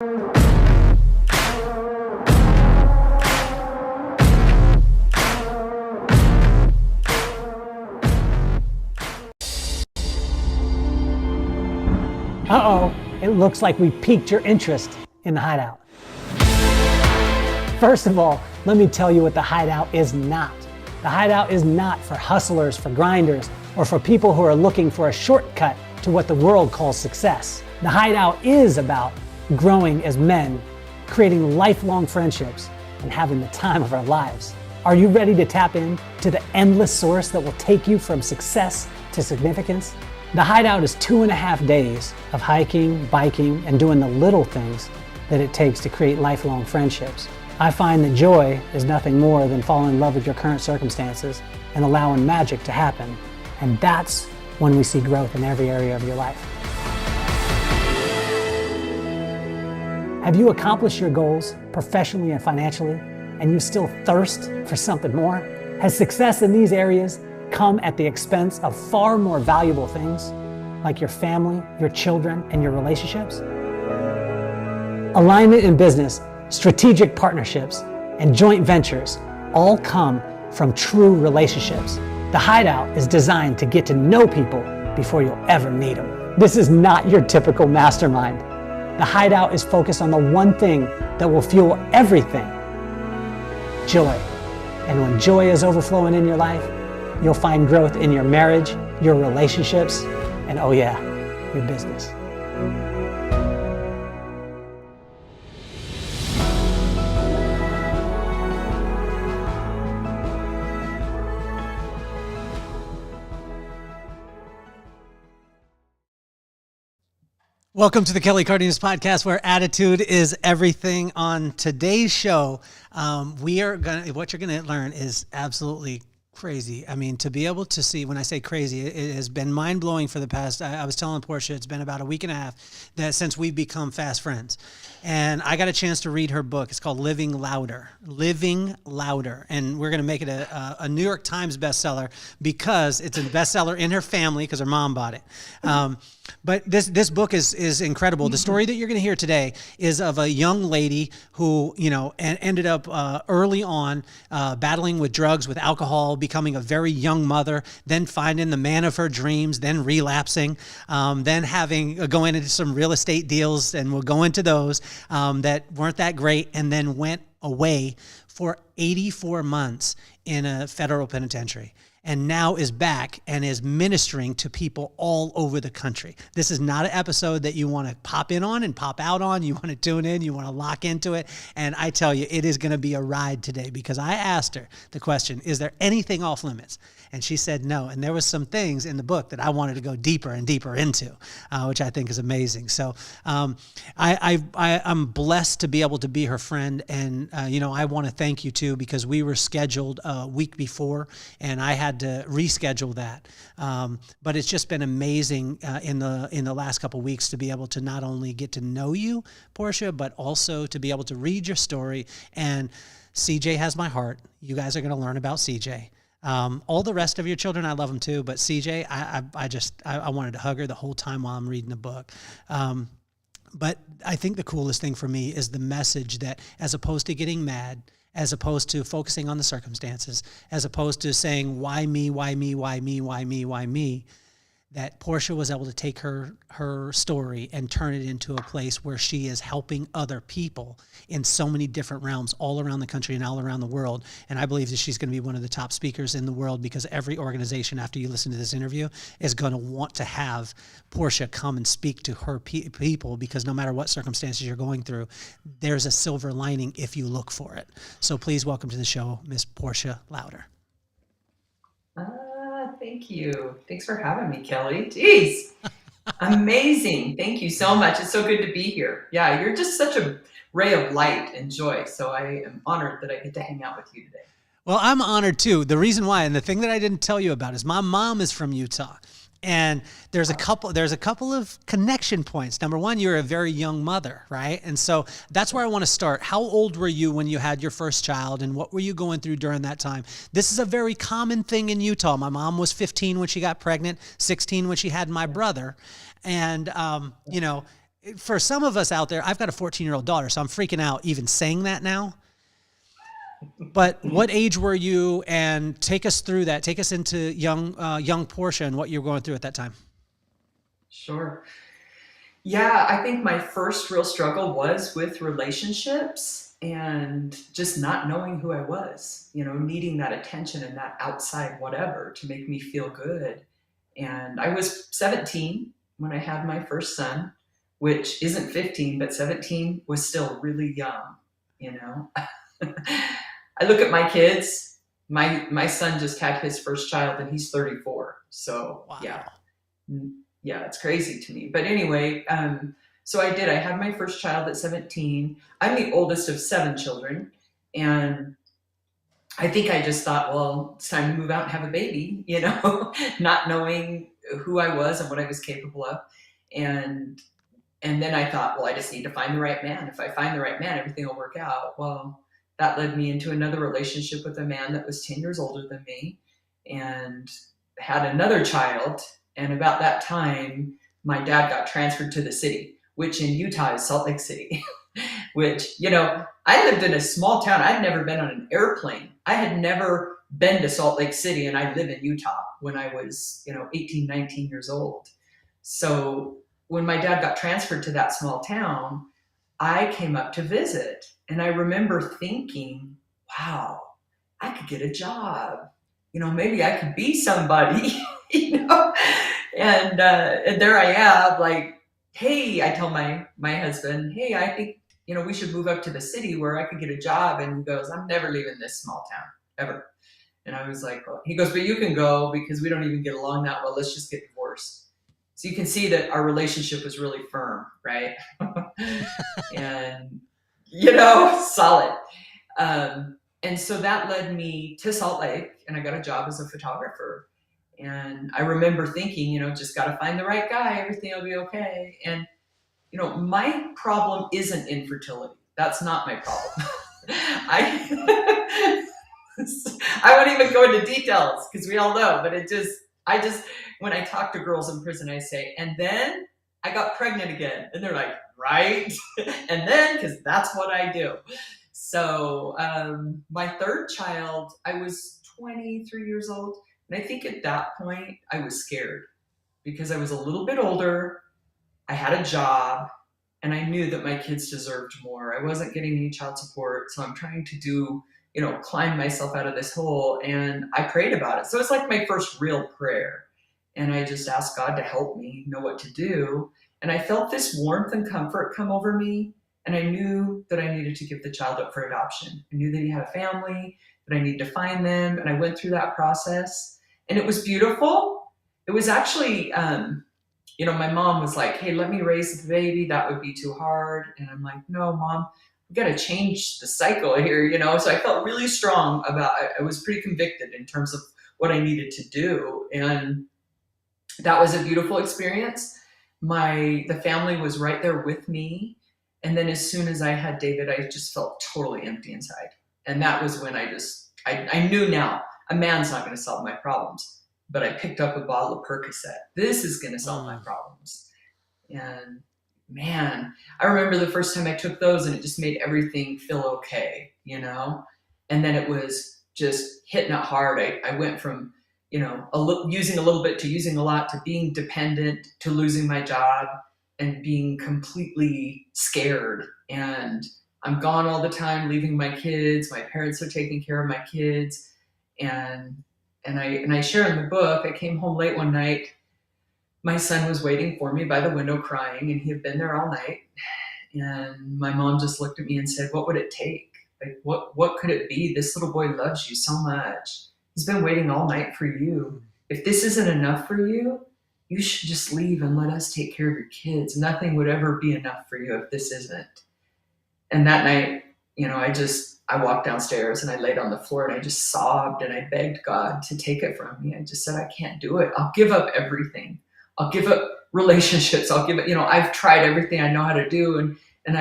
Uh-oh, it looks like we piqued your interest in the Hideout. First of all, let me tell you what the Hideout is not. The Hideout is not for hustlers, for grinders, or for people who are looking for a shortcut to what the world calls success. The Hideout is about growing as men, creating lifelong friendships, and having the time of our lives. Are you ready to tap in to the endless source that will take you from success to significance? The Hideout is 2.5 days of hiking, biking, and doing the little things that it takes to create lifelong friendships. I find that joy is nothing more than falling in love with your current circumstances and allowing magic to happen. And that's when we see growth in every area of your life. Have you accomplished your goals professionally and financially, and you still thirst for something more? Has success in these areas come at the expense of far more valuable things, like your family, your children, and your relationships? Alignment in business, strategic partnerships, and joint ventures all come from true relationships. The Hideout is designed to get to know people before you'll ever meet them. This is not your typical mastermind. The Hideout is focused on the one thing that will fuel everything: joy. And when joy is overflowing in your life, you'll find growth in your marriage, your relationships, and oh yeah, your business. Welcome to the Kelly Cardenas podcast, where attitude is everything. On today's show, what you're gonna learn is absolutely crazy. I mean, to be able to see, when I say crazy, it has been mind-blowing for the past, I was telling Portia, it's been about a week and a half that since we've become fast friends. And I got a chance to read her book. It's called Living Louder. And we're going to make it a New York Times bestseller because it's a bestseller in her family because her mom bought it. But this book is incredible. The story that you're going to hear today is of a young lady who, ended up early on battling with drugs, with alcohol, becoming a very young mother, then finding the man of her dreams, then relapsing, then going into some real estate deals, and we'll go into those that weren't that great, and then went away for 84 months in a federal penitentiary. And now is back and is ministering to people all over the country. This is not an episode that you want to pop in on and pop out on. You want to tune in, you want to lock into it. And I tell you, it is going to be a ride today, because I asked her the question, is there anything off limits? And she said no. And there was some things in the book that I wanted to go deeper and deeper into, which I think is amazing. So I'm blessed to be able to be her friend. And, I want to thank you too, because we were scheduled a week before and I had to reschedule that. But it's just been amazing in the last couple of weeks to be able to not only get to know you, Portia, but also to be able to read your story. And CJ has my heart. You guys are going to learn about CJ. All the rest of your children, I love them too, but CJ, I wanted to hug her the whole time while I'm reading the book. But I think the coolest thing for me is the message that, as opposed to getting mad, as opposed to focusing on the circumstances, as opposed to saying, why me, why me, why me, why me, why me, that Portia was able to take her story and turn it into a place where she is helping other people in so many different realms all around the country and all around the world. And I believe that she's going to be one of the top speakers in the world, because every organization, after you listen to this interview, is going to want to have Portia come and speak to her people, because no matter what circumstances you're going through, there's a silver lining if you look for it. So please welcome to the show, Miss Portia Louder. Thank you. Thanks for having me, Kelly. Jeez. Amazing. Thank you so much. It's so good to be here. Yeah, you're just such a ray of light and joy. So I am honored that I get to hang out with you today. Well, I'm honored too. The reason why, and the thing that I didn't tell you about, is my mom is from Utah. And there's a couple of connection points. Number one, you're a very young mother, right? And so that's where I want to start. How old were you when you had your first child, and what were you going through during that time? This is a very common thing in Utah. My mom was 15 when she got pregnant, 16 when she had my brother. And, for some of us out there, I've got a 14-year-old daughter, so I'm freaking out even saying that now. But what age were you? And take us through that. Take us into young Portia and what you were going through at that time. Sure. Yeah, I think my first real struggle was with relationships and just not knowing who I was, needing that attention and that outside whatever to make me feel good. And I was 17 when I had my first son, which isn't 15, but 17 was still really young. I look at my kids. My son just had his first child and he's 34. So Wow. Yeah, it's crazy to me. But anyway, so I had my first child at 17. I'm the oldest of 7 children. And I think I just thought, well, it's time to move out and have a baby, not knowing who I was and what I was capable of. And then I thought, well, I just need to find the right man. If I find the right man, everything will work out. Well, that led me into another relationship with a man that was 10 years older than me and had another child. And about that time, my dad got transferred to the city, which in Utah is Salt Lake City, which, I lived in a small town. I'd never been on an airplane. I had never been to Salt Lake City, and I live in Utah when I was, 18, 19 years old. So when my dad got transferred to that small town, I came up to visit. And I remember thinking, wow, I could get a job. Maybe I could be somebody, And there I am, like, hey, I tell my husband, hey, I think, we should move up to the city where I could get a job. And he goes, I'm never leaving this small town, ever. And I was like, well, he goes, but you can go because we don't even get along that well. Let's just get divorced. So you can see that our relationship was really firm, right? And, solid. And so that led me to Salt Lake, and I got a job as a photographer. And I remember thinking, just got to find the right guy. Everything will be okay. And, my problem isn't infertility. That's not my problem. I won't even go into details because we all know, but when I talk to girls in prison, I say, and then I got pregnant again. And they're like, right? And then, because that's what I do. So my third child, I was 23 years old. And I think at that point, I was scared because I was a little bit older. I had a job, and I knew that my kids deserved more. I wasn't getting any child support. So I'm trying to climb myself out of this hole. And I prayed about it. So it's like my first real prayer. And I just asked God to help me know what to do. And I felt this warmth and comfort come over me. And I knew that I needed to give the child up for adoption. I knew that he had a family, that I needed to find them. And I went through that process. And it was beautiful. It was actually, my mom was like, hey, let me raise the baby. That would be too hard. And I'm like, no, Mom, we got to change the cycle here, So I felt really strong I was pretty convicted in terms of what I needed to do. And that was a beautiful experience. The family was right there with me. And then as soon as I had David, I just felt totally empty inside. And that was when I knew now a man's not going to solve my problems. But I picked up a bottle of Percocet. This is going to solve my problems. And man, I remember the first time I took those and it just made everything feel okay, And then it was just hitting it hard. I went from, using a little bit to using a lot to being dependent to losing my job and being completely scared. And I'm gone all the time, leaving my kids. My parents are taking care of my kids. And I share in the book, I came home late one night. My son was waiting for me by the window crying, and he had been there all night. And my mom just looked at me and said, what would it take? Like, what could it be? This little boy loves you so much. He's been waiting all night for you. If this isn't enough for you, you should just leave and let us take care of your kids. Nothing would ever be enough for you if this isn't. And that night, I walked downstairs and I laid on the floor and I just sobbed and I begged God to take it from me. I just said, I can't do it. I'll give up everything. I'll give up relationships. I'll give it, I've tried everything I know how to do. And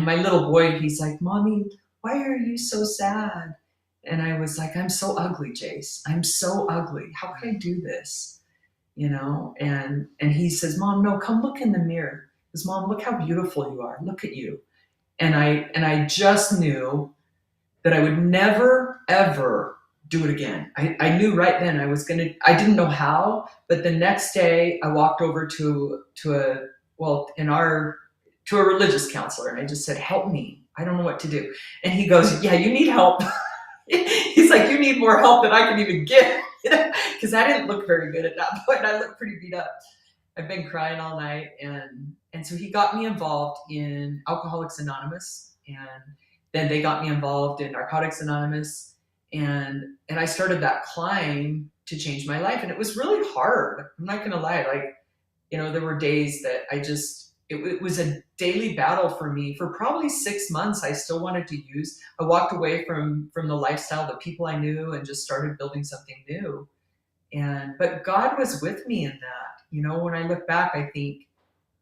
my little boy, he's like, Mommy, why are you so sad? And I was like, I'm so ugly, Jace. I'm so ugly. How can I do this? And he says, Mom, no, come look in the mirror. Because Mom, look how beautiful you are. Look at you. And I just knew that I would never, ever do it again. I knew right then I didn't know how, but the next day I walked over well, to a religious counselor, and I just said, help me. I don't know what to do. And he goes, yeah, you need help. He's like, you need more help than I can even give. Because I didn't look very good at that point. I looked pretty beat up. I've been crying all night, and so he got me involved in Alcoholics Anonymous, and then they got me involved in Narcotics Anonymous, and I started that climb to change my life, and it was really hard. I'm not gonna lie, like, there were days that it was a daily battle for me. For probably 6 months, I still wanted to use. I walked away from the lifestyle, the people I knew, and just started building something new. But God was with me in that. When I look back, I think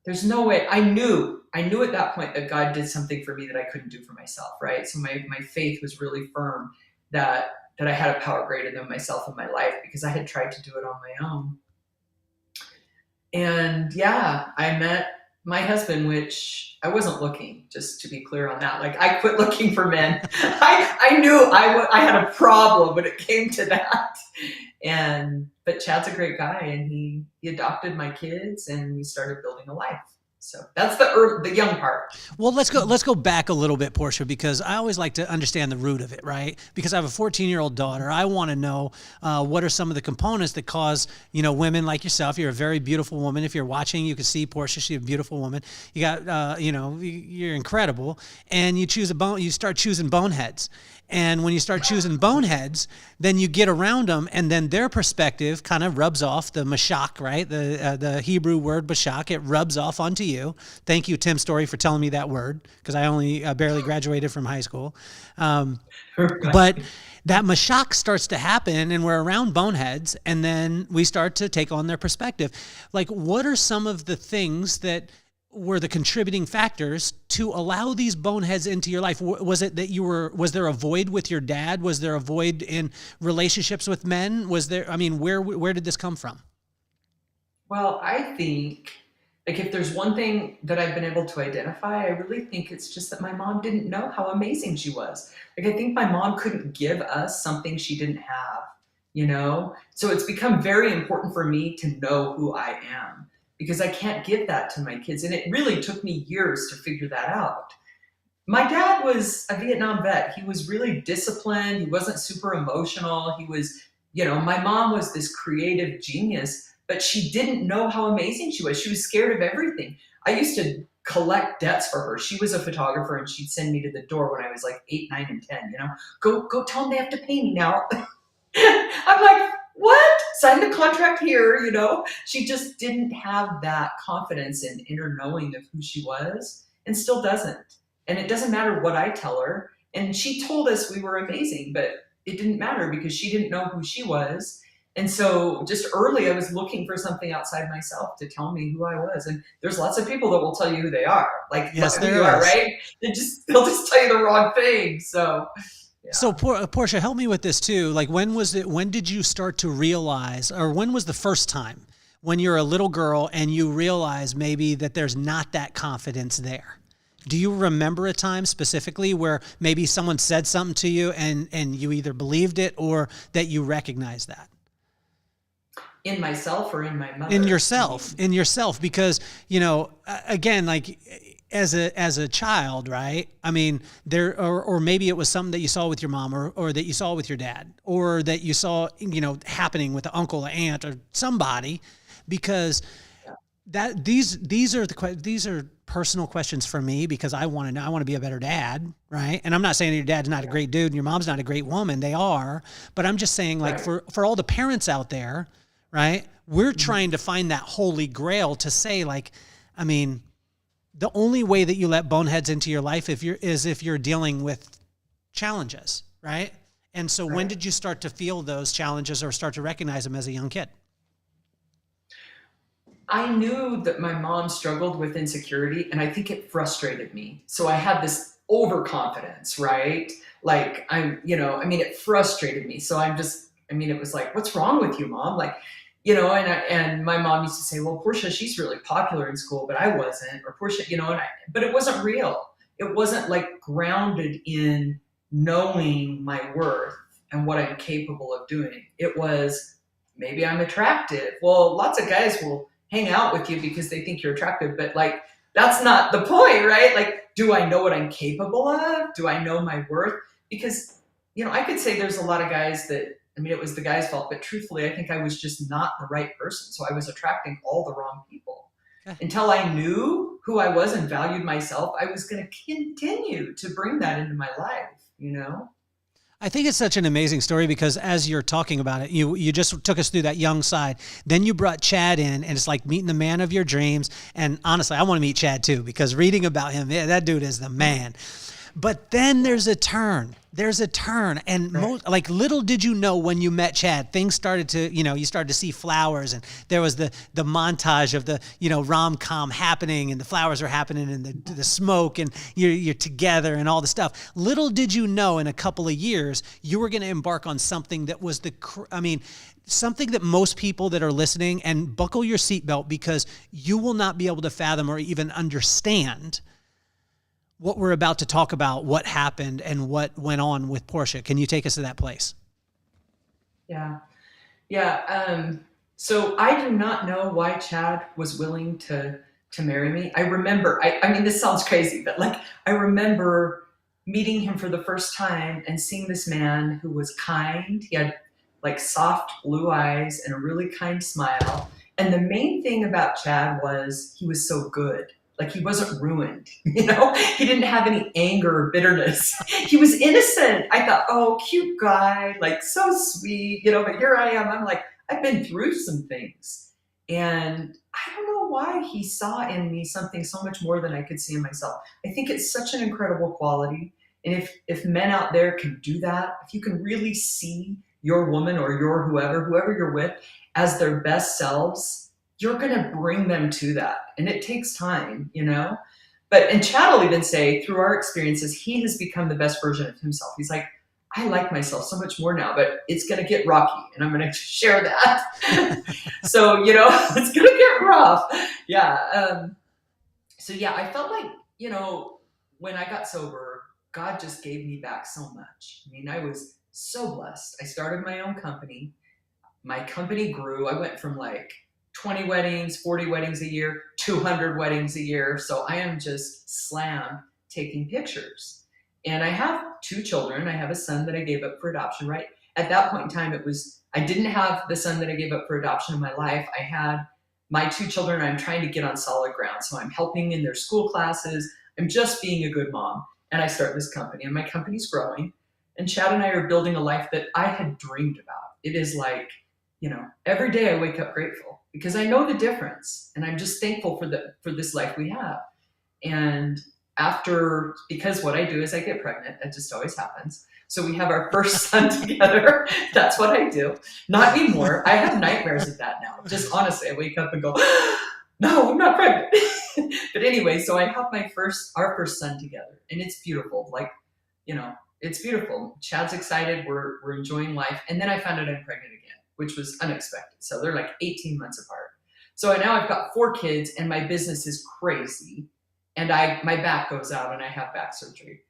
there's no way. I knew at that point that God did something for me that I couldn't do for myself, right? So my faith was really firm that I had a power greater than myself in my life, because I had tried to do it on my own. And yeah, I met my husband, which I wasn't looking, just to be clear on that. Like, I quit looking for men. I knew I had a problem when it came to that. But Chad's a great guy, and he adopted my kids, and we started building a life. So that's the young part. Well, let's go back a little bit, Portia, because I always like to understand the root of it, right? Because I have a 14-year-old daughter. I want to know what are some of the components that cause, women like yourself. You're a very beautiful woman. If you're watching, you can see Portia. She's a beautiful woman. You got, you're incredible. And you start choosing boneheads. And when you start choosing boneheads, then you get around them, and then their perspective kind of rubs off the mashak, right? The Hebrew word mashak, it rubs off onto you. Thank you, Tim Story, for telling me that word, because I only barely graduated from high school. But that mashak starts to happen, and we're around boneheads, and then we start to take on their perspective. Like, what are some of the things that were the contributing factors to allow these boneheads into your life? Was it that was there a void with your dad? Was there a void in relationships with men? Where did this come from? Well, I think, like, if there's one thing that I've been able to identify, I really think it's just that my mom didn't know how amazing she was. Like, I think my mom couldn't give us something she didn't have, So it's become very important for me to know who I am, because I can't give that to my kids. And it really took me years to figure that out. My dad was a Vietnam vet. He was really disciplined. He wasn't super emotional. He was, my mom was this creative genius, but she didn't know how amazing she was. She was scared of everything. I used to collect debts for her. She was a photographer, and she'd send me to the door when I was like 8, 9, and 10, go tell them they have to pay me now. I'm like, what? Sign the contract here, She just didn't have that confidence and inner knowing of who she was, and still doesn't. And it doesn't matter what I tell her. And she told us we were amazing, but it didn't matter because she didn't know who she was. And so just early, I was looking for something outside myself to tell me who I was. And there's lots of people that will tell you who they are. Like, yes, who you are, right? They'll just tell you the wrong thing. So yeah. So Portia, help me with this too. Like, when did you start to realize, or when was the first time when you're a little girl and you realize maybe that there's not that confidence there? Do you remember a time specifically where maybe someone said something to you and you either believed it or that you recognized that? In myself or in my mother? In yourself, because, again, like, as a child, right? I mean, or maybe it was something that you saw with your mom or that you saw with your dad, or that you saw, happening with the uncle, the aunt, or somebody, because these are personal questions for me, because I want to know, I want to be a better dad, right? And I'm not saying your dad's not a great dude and your mom's not a great woman. They are, but I'm just saying, like, for all the parents out there, right? We're trying to find that holy grail to say, like, I mean, the only way that you let boneheads into your life is if you're dealing with challenges, right? And so when did you start to feel those challenges or start to recognize them as a young kid? I knew that my mom struggled with insecurity, and I think it frustrated me. So I had this overconfidence, right? Like, it frustrated me. So it was like, what's wrong with you, Mom? Like, and my mom used to say, well, Portia, she's really popular in school, but I wasn't, or Portia, but it wasn't real. It wasn't like grounded in knowing my worth and what I'm capable of doing. It was, maybe I'm attractive. Well, lots of guys will hang out with you because they think you're attractive, but like, that's not the point, right? Like, do I know what I'm capable of? Do I know my worth? Because, I could say there's a lot of guys that, it was the guy's fault, but truthfully, I think I was just not the right person. So I was attracting all the wrong people. Until I knew who I was and valued myself, I was going to continue to bring that into my life, I think it's such an amazing story because as you're talking about it, you just took us through that young side. Then you brought Chad in, and it's like meeting the man of your dreams. And honestly, I want to meet Chad too, because reading about him, that dude is the man. But then there's a turn. And like little did you know when you met Chad, things started to, you started to see flowers, and there was the montage of the, rom-com happening, and the flowers are happening, and the smoke, and you're together and all the stuff. Little did you know in a couple of years, you were going to embark on something that was something that most people that are listening, and buckle your seatbelt, because you will not be able to fathom or even understand what we're about to talk about, what happened and what went on with Portia. Can you take us to that place? Yeah. So I do not know why Chad was willing to marry me. I remember, this sounds crazy, but like, I remember meeting him for the first time and seeing this man who was kind. He had like soft blue eyes and a really kind smile. And the main thing about Chad was he was so good. Like, he wasn't ruined, he didn't have any anger or bitterness. He was innocent. I thought, oh, cute guy, like so sweet, but here I am. I'm like, I've been through some things. And I don't know why he saw in me something so much more than I could see in myself. I think it's such an incredible quality. And if men out there can do that, if you can really see your woman or your whoever you're with as their best selves, you're going to bring them to that. And it takes time, and Chad will even say through our experiences, he has become the best version of himself. He's like, I like myself so much more now, but it's going to get rocky, and I'm going to share that. So, it's going to get rough. Yeah. I felt like, when I got sober, God just gave me back so much. I was so blessed. I started my own company. My company grew. I went from like 20 weddings, 40 weddings a year, 200 weddings a year. So I am just slammed taking pictures. And I have 2 children. I have a son that I gave up for adoption, right? At that point in time, I didn't have the son that I gave up for adoption in my life. I had my 2 children. I'm trying to get on solid ground. So I'm helping in their school classes. I'm just being a good mom. And I start this company, and my company's growing. And Chad and I are building a life that I had dreamed about. It is like, every day I wake up grateful because I know the difference, and I'm just thankful for this life we have. And because what I do is I get pregnant. That just always happens. So we have our first son together. That's what I do. Not anymore. I have nightmares of that now. Just honestly, I wake up and go, no, I'm not pregnant. But anyway, so I have our first son together, and it's beautiful. Like, it's beautiful. Chad's excited. We're enjoying life. And then I found out I'm pregnant again, which was unexpected. So they're like 18 months apart. So now I've got 4 kids, and my business is crazy. And my back goes out, and I have back surgery.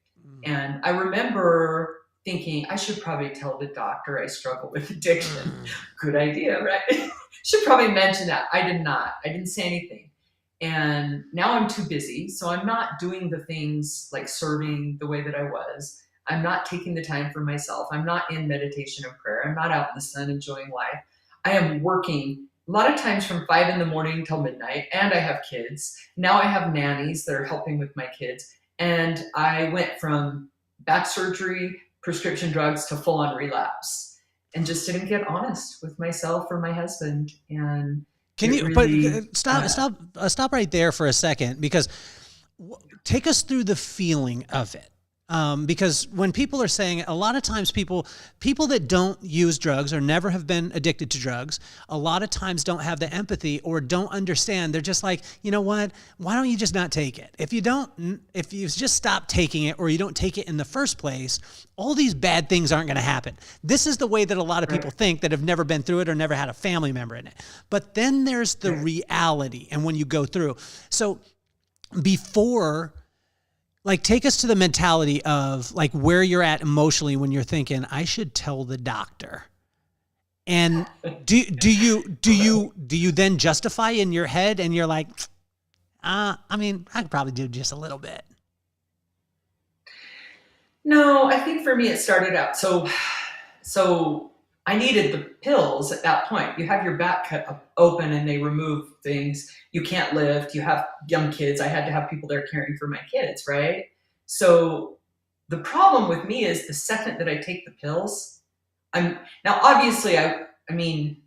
And I remember thinking, I should probably tell the doctor I struggle with addiction. Good idea, right? Should probably mention that. I did not. I didn't say anything. And now I'm too busy. So I'm not doing the things like serving the way that I was. I'm not taking the time for myself. I'm not in meditation and prayer. I'm not out in the sun enjoying life. I am working a lot of times from 5 a.m. till midnight, and I have kids. Now I have nannies that are helping with my kids. And I went from back surgery, prescription drugs, to full-on relapse, and just didn't get honest with myself or my husband. And stop right there for a second, because take us through the feeling of it. Because when people are saying, a lot of times people that don't use drugs or never have been addicted to drugs, a lot of times don't have the empathy or don't understand. They're just like, you know what? Why don't you just not take it? If you just stop taking it or you don't take it in the first place, all these bad things aren't going to happen. This is the way that a lot of people think that have never been through it or never had a family member in it. But then there's the reality. And when you go through, so before, like, take us to the mentality of like where you're at emotionally when you're thinking, I should tell the doctor. And do you then justify in your head and you're like, I mean, I could probably do just a little bit. No, I think for me it started out so I needed the pills at that point. You have your back cut open and they remove things. You can't lift. You have young kids. I had to have people there caring for my kids, right? So the problem with me is the second that I take the pills, now obviously I mean,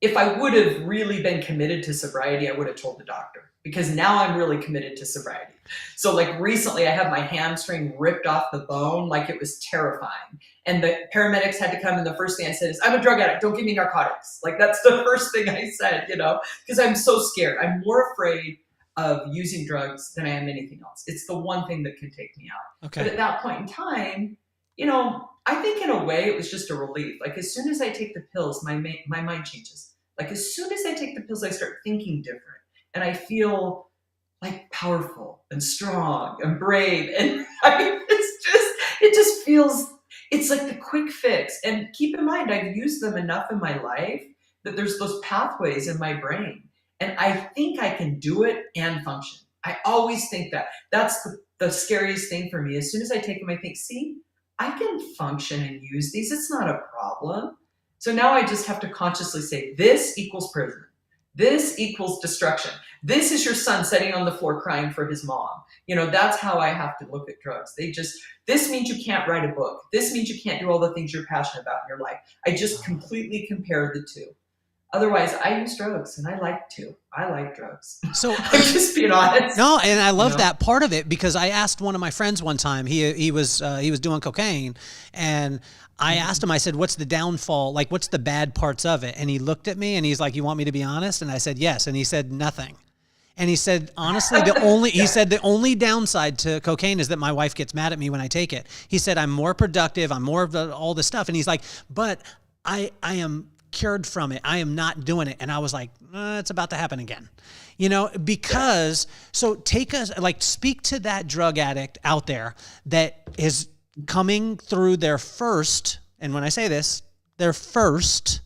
if I would have really been committed to sobriety, I would have told the doctor, because now I'm really committed to sobriety. So like recently I had my hamstring ripped off the bone, like it was terrifying. And the paramedics had to come, and the first thing I said is, I'm a drug addict, don't give me narcotics. Like that's the first thing I said, because I'm so scared. I'm more afraid of using drugs than I am anything else. It's the one thing that can take me out. Okay. But at that point in time, I think in a way it was just a relief. Like as soon as I take the pills, my mind changes. Like as soon as I take the pills, I start thinking different. And I feel like powerful and strong and brave. And it just feels, it's like the quick fix. And keep in mind, I've used them enough in my life that there's those pathways in my brain. And I think I can do it and function. I always think that. That's the scariest thing for me. As soon as I take them, I think, see, I can function and use these. It's not a problem. So now I just have to consciously say, this equals prison. This equals destruction. This is your son sitting on the floor crying for his mom. That's how I have to look at drugs. This means you can't write a book. This means you can't do all the things you're passionate about in your life. I just completely compare the two. Otherwise, I use drugs, and I like to. I like drugs. So I'm just being honest. No, and I love that part of it, because I asked one of my friends one time. He was doing cocaine, and I asked him. I said, "What's the downfall? Like, what's the bad parts of it?" And he looked at me, and he's like, "You want me to be honest?" And I said, "Yes." And he said, "Nothing." And he said, honestly, the only downside to cocaine is that my wife gets mad at me when I take it. He said, I'm more productive. I'm more of all this stuff. And he's like, but I am cured from it. I am not doing it. And I was like, it's about to happen again, because so speak to that drug addict out there that is coming through their first, and when I say this, their first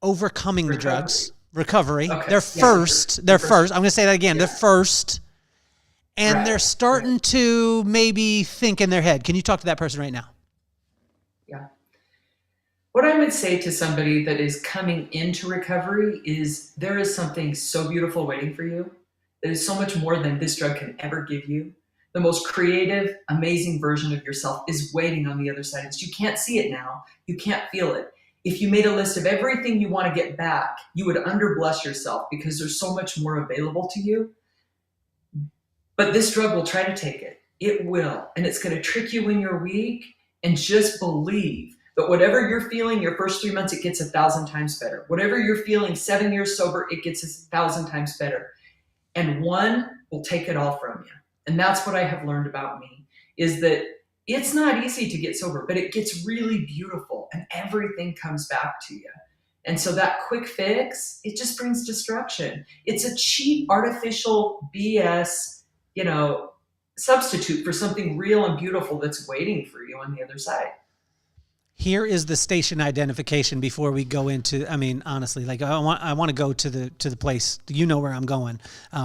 overcoming the drugs. Recovery. Okay. They're first. I'm going to say that again. They're first. And they're starting to maybe think in their head. Can you talk to that person right now? Yeah. What I would say to somebody that is coming into recovery is there is something so beautiful waiting for you. That is so much more than this drug can ever give you. The most creative, amazing version of yourself is waiting on the other side. You can't see it now. You can't feel it. If you made a list of everything you want to get back, you would underbless yourself because there's so much more available to you. But this drug will try to take it. It will. And it's going to trick you when you're weak. And just believe that whatever you're feeling your first 3 months, it gets 1,000 times better. Whatever you're feeling 7 years sober, it gets 1,000 times better. And one will take it all from you. And that's what I have learned about me, is that it's not easy to get sober, but it gets really beautiful and everything comes back to you. And so that quick fix, it just brings destruction. It's a cheap, artificial BS, substitute for something real and beautiful that's waiting for you on the other side. Here is the station identification before we go into, honestly, like I want to go to the place, where I'm going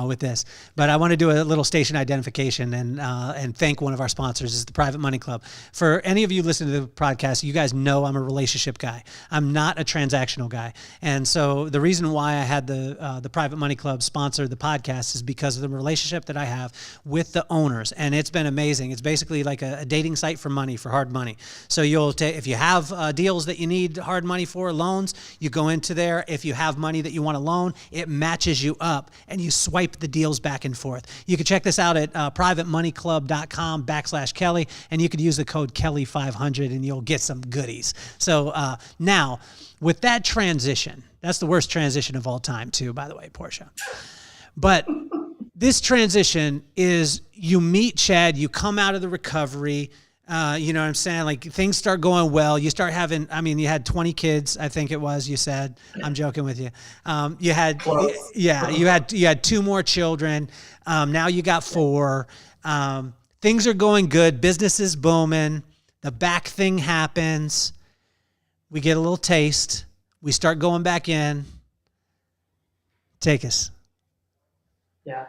with this, but I want to do a little station identification and thank one of our sponsors, is the Private Money Club. For any of you listening to the podcast, you guys know I'm a relationship guy. I'm not a transactional guy. And so the reason why I had the Private Money Club sponsor the podcast is because of the relationship that I have with the owners. And it's been amazing. It's basically like a dating site for money, for hard money. So if you have deals that you need hard money for, loans, you go into there. If you have money that you want to loan, it matches you up and you swipe the deals back and forth. You can check this out at privatemoneyclub.com/Kelly, and you could use the code Kelly500 and you'll get some goodies. So now with that transition, that's the worst transition of all time too, by the way, Portia. But this transition is you meet Chad, you come out of the recovery, you know what I'm saying? Like things start going well. You start having, I mean, you had 20 kids, I think it was, you said. I'm joking with you. You had, Close. yeah, you had 2 more children. Now you got 4. Things are going good. Business is booming. The back thing happens. We get a little taste. We start going back in. Take us. Yeah.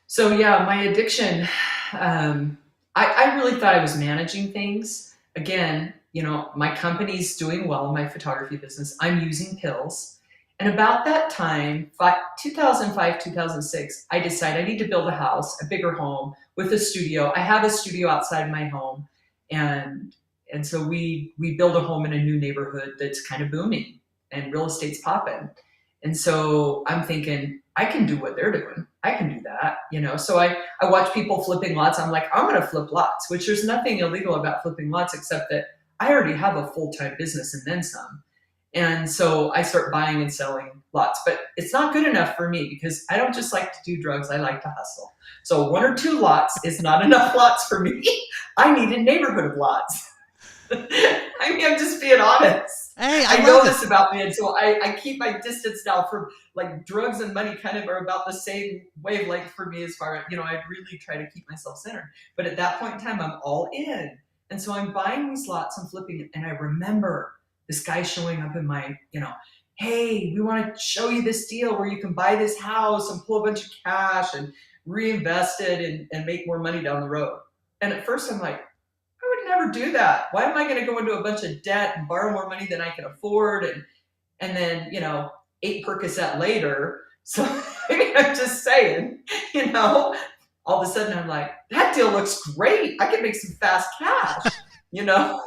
So yeah, my addiction, I really thought I was managing things. Again, you know, my company's doing well, my photography business. I'm using pills. And about that time, 2005, 2006, I decided I need to build a house, a bigger home with a studio. I have a studio outside my home. And so we build a home in a new neighborhood that's kind of booming and real estate's popping. And so I'm thinking, I can do what they're doing. I can do that, you know? So I watch people flipping lots. I'm like, I'm going to flip lots, which there's nothing illegal about flipping lots, except that I already have a full-time business and then some. And so I start buying and selling lots, but it's not good enough for me because I don't just like to do drugs. I like to hustle. So 1 or 2 lots is not enough lots for me. I need a neighborhood of lots. I mean, I'm just being honest. Hey, I know this about me, and so I keep my distance now from like drugs and money kind of are about the same wavelength for me as far as, you know, I really try to keep myself centered. But at that point in time, I'm all in. And so I'm buying these lots and flipping it. And I remember this guy showing up in my, you know, hey, we want to show you this deal where you can buy this house and pull a bunch of cash and reinvest it and make more money down the road. And at first I'm like, I would never do that. Why am I going to go into a bunch of debt and borrow more money than I can afford? And then, you know, 8 Percocet later. So I mean, I'm just saying, you know, all of a sudden I'm like, that deal looks great. I can make some fast cash, you know,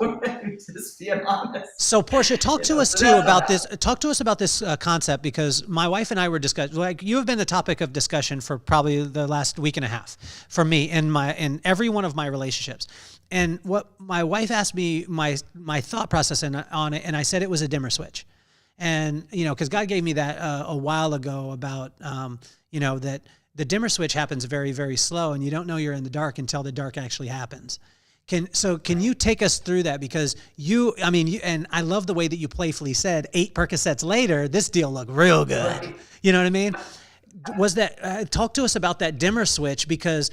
just being honest. So Portia, talk to us too about this. Talk to us about this concept, because my wife and I were discussing, like you have been the topic of discussion for probably the last week and a half for me in every one of my relationships. And what my wife asked me, my thought process on it, and I said it was a dimmer switch. And, you know, because God gave me that a while ago about, you know, that the dimmer switch happens very, very slow, and you don't know you're in the dark until the dark actually happens. Can you take us through that? Because and I love the way that you playfully said 8 Percocets later, this deal looked real good. Right. You know what I mean? Was that, talk to us about that dimmer switch, because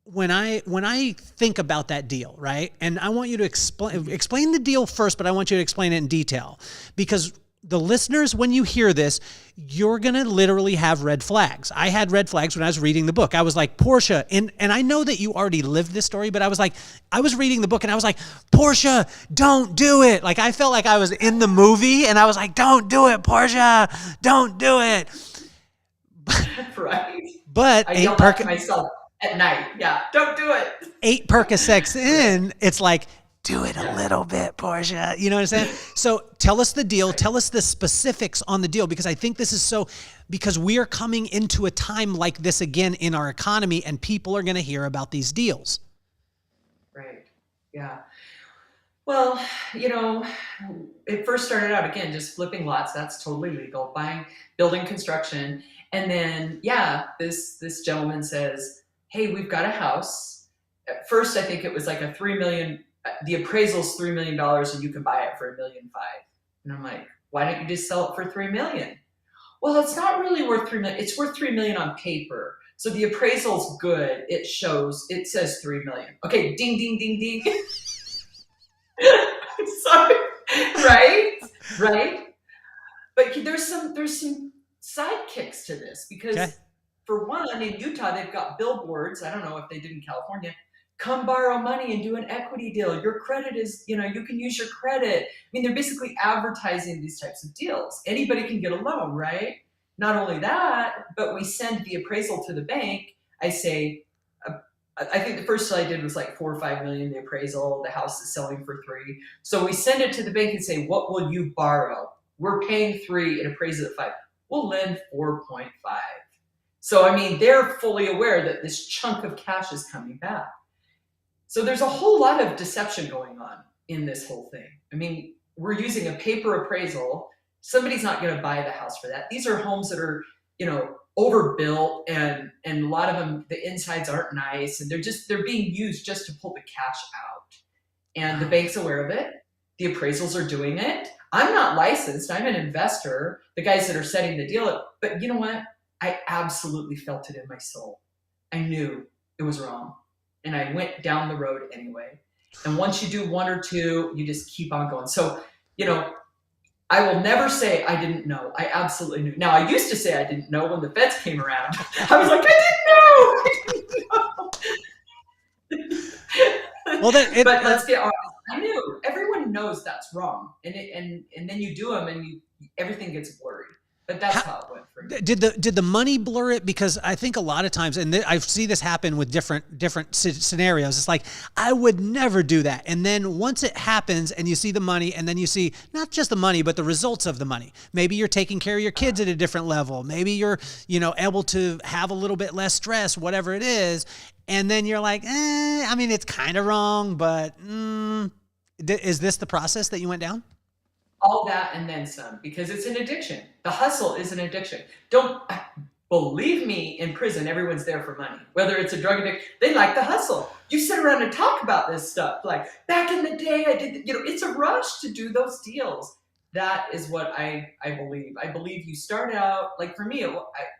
when I think about that deal, right? And I want you to explain the deal first, but I want you to explain it in detail, because the listeners, when you hear this, you're going to literally have red flags. I had red flags when I was reading the book. I was like, Portia, and I know that you already lived this story, but I was like, I was reading the book and I was like, Portia, don't do it. Like, I felt like I was in the movie and I was like, don't do it, Portia, don't do it. Right. But I yell back to myself at night. Yeah, don't do it. 8 Percocets in, it's like, do it a little bit, Portia. You know what I'm saying? So tell us the deal. Tell us the specifics on the deal, because I think this is because we are coming into a time like this again in our economy, and people are going to hear about these deals. Right. Yeah. Well, you know, it first started out, again, just flipping lots. That's totally legal. Building construction. And then, yeah, this gentleman says, hey, we've got a house. At first, I think it was like a $3 million. The appraisal's $3 million and you can buy it for $1.5 million. And I'm like, why don't you just sell it for $3 million? Well, it's not really worth $3 million. It's worth $3 million on paper. So the appraisal's good. It says $3 million. Okay, ding, ding, ding, ding. Sorry. Right. But there's some sidekicks to this, because for one, in Utah, they've got billboards. I don't know if they did in California. Come borrow money and do an equity deal. Your credit is, you know, you can use your credit. I mean, they're basically advertising these types of deals. Anybody can get a loan, right? Not only that, but we send the appraisal to the bank. I say, I think the first deal I did was like 4 or 5 million, the appraisal, the house is selling for 3. So we send it to the bank and say, what will you borrow? We're paying 3 and appraisal at 5. We'll lend 4.5. So, I mean, they're fully aware that this chunk of cash is coming back. So there's a whole lot of deception going on in this whole thing. I mean, we're using a paper appraisal. Somebody's not going to buy the house for that. These are homes that are, overbuilt, and a lot of them, the insides aren't nice, and they're being used just to pull the cash out. And the bank's aware of it. The appraisals are doing it. I'm not licensed. I'm an investor. The guys that are setting the deal up. But you know what? I absolutely felt it in my soul. I knew it was wrong. And I went down the road anyway. And once you do 1 or 2, you just keep on going. So, I will never say I didn't know. I absolutely knew. Now, I used to say I didn't know when the feds came around. I was like, I didn't know. Well, but let's be honest. I knew. Everyone knows that's wrong. And then you do them and everything gets blurry. But that's how it went for me. Did the money blur it? Because I think a lot of times, and I see this happen with different scenarios. It's like, I would never do that. And then once it happens and you see the money, and then you see not just the money, but the results of the money. Maybe you're taking care of your kids at a different level. Maybe you're, able to have a little bit less stress, whatever it is. And then you're like, it's kind of wrong, but is this the process that you went down? All that and then some, because it's an addiction. The hustle is an addiction. Don't believe me, in prison, everyone's there for money. Whether it's a drug addict, they like the hustle. You sit around and talk about this stuff. Like, back in the day, I did, it's a rush to do those deals. That is what I believe. I believe you start out, like for me, I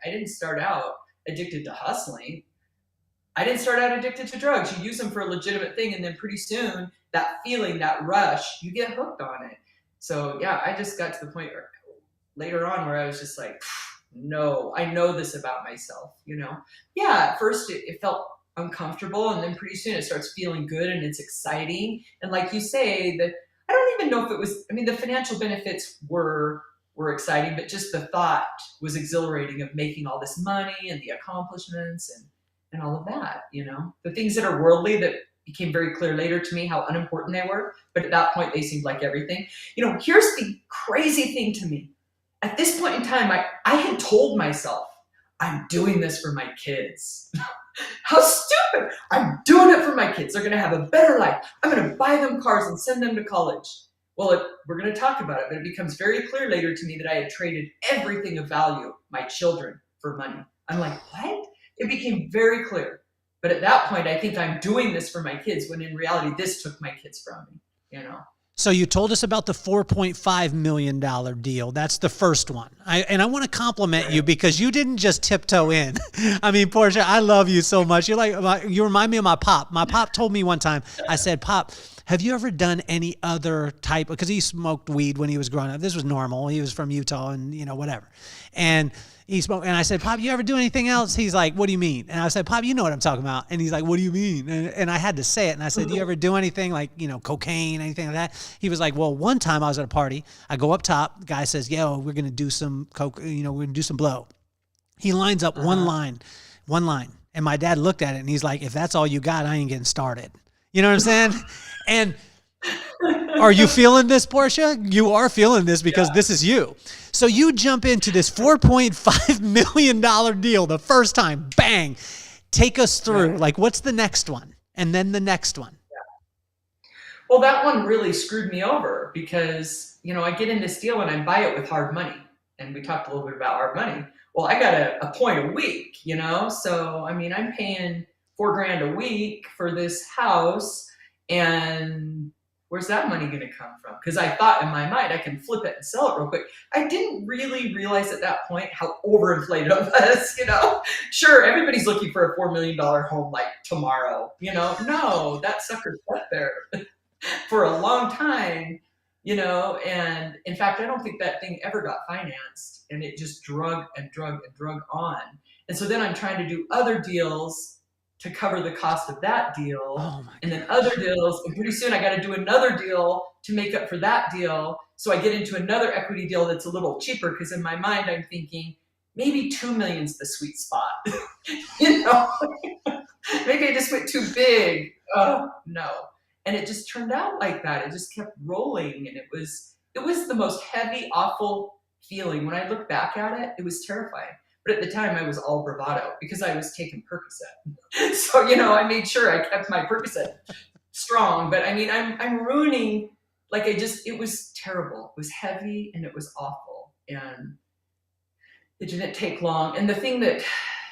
didn't start out addicted to hustling. I didn't start out addicted to drugs. You use them for a legitimate thing, and then pretty soon, that feeling, that rush, you get hooked on it. So yeah, I just got to the point later on where I was just like, no, I know this about myself, Yeah, at first it felt uncomfortable, and then pretty soon it starts feeling good and it's exciting. And like you say, that I don't even know if it was, the financial benefits were exciting, but just the thought was exhilarating of making all this money and the accomplishments and all of that, the things that are worldly that became very clear later to me how unimportant they were. But at that point, they seemed like everything. Here's the crazy thing to me. At this point in time, I had told myself, I'm doing this for my kids. How stupid. I'm doing it for my kids. They're going to have a better life. I'm going to buy them cars and send them to college. Well, we're going to talk about it, but it becomes very clear later to me that I had traded everything of value, my children, for money. I'm like, what? It became very clear. But at that point, I think I'm doing this for my kids, when in reality, this took my kids from me, So you told us about the $4.5 million deal. That's the first one. I want to compliment you, because you didn't just tiptoe in. Portia, I love you so much. You remind me of my pop. My pop told me one time, I said, Pop, have you ever done any other type, because he smoked weed when he was growing up. This was normal. He was from Utah and, whatever. And he smoked, and I said, Pop, you ever do anything else? He's like, what do you mean? And I said, Pop, you know what I'm talking about. And he's like, what do you mean? And I had to say it. And I said, do you ever do anything like, cocaine, anything like that? He was like, well, one time I was at a party. I go up top. The guy says, yo, we're going to do some coke, we're going to do some blow. He lines up one line. And my dad looked at it and he's like, if that's all you got, I ain't getting started. You know what I'm saying? And are you feeling this, Portia? You are feeling this, because this is you. So you jump into this $4.5 million deal the first time, bang. Take us through, like, what's the next one? And then the next one. Well, that one really screwed me over, because, I get in this deal and I buy it with hard money. And we talked a little bit about hard money. Well, I got a point a week, So, I'm paying $4,000 a week for this house, and where's that money going to come from? Because I thought in my mind I can flip it and sell it real quick. I didn't really realize at that point how overinflated it was, Sure, everybody's looking for a $4 million home like tomorrow, No, that sucker sat there for a long time, and in fact, I don't think that thing ever got financed, and it just drug on. And so then I'm trying to do other deals to cover the cost of that deal, and then other deals. And pretty soon I got to do another deal to make up for that deal. So I get into another equity deal that's a little cheaper, because in my mind I'm thinking, maybe 2 million's the sweet spot. You know, maybe I just went too big. Oh no. And it just turned out like that. It just kept rolling. And it was the most heavy, awful feeling. When I look back at it, it was terrifying. But at the time I was all bravado because I was taking Percocet. So, I made sure I kept my Percocet strong. But I mean, I'm ruining, it was terrible. It was heavy and it was awful. And it didn't take long. And the thing that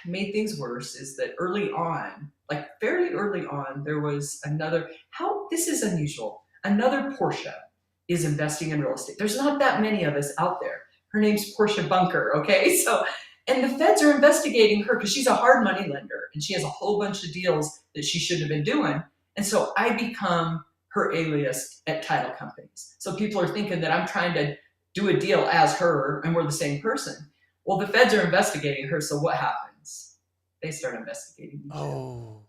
made things worse is that early on, fairly early on, there was this is unusual. Another Portia is investing in real estate. There's not that many of us out there. Her name's Portia Bunker, okay? So, and the feds are investigating her because she's a hard money lender and she has a whole bunch of deals that she shouldn't have been doing. And so I become her alias at title companies. So people are thinking that I'm trying to do a deal as her and we're the same person. Well, the feds are investigating her, so what happens? They start investigating me. Oh.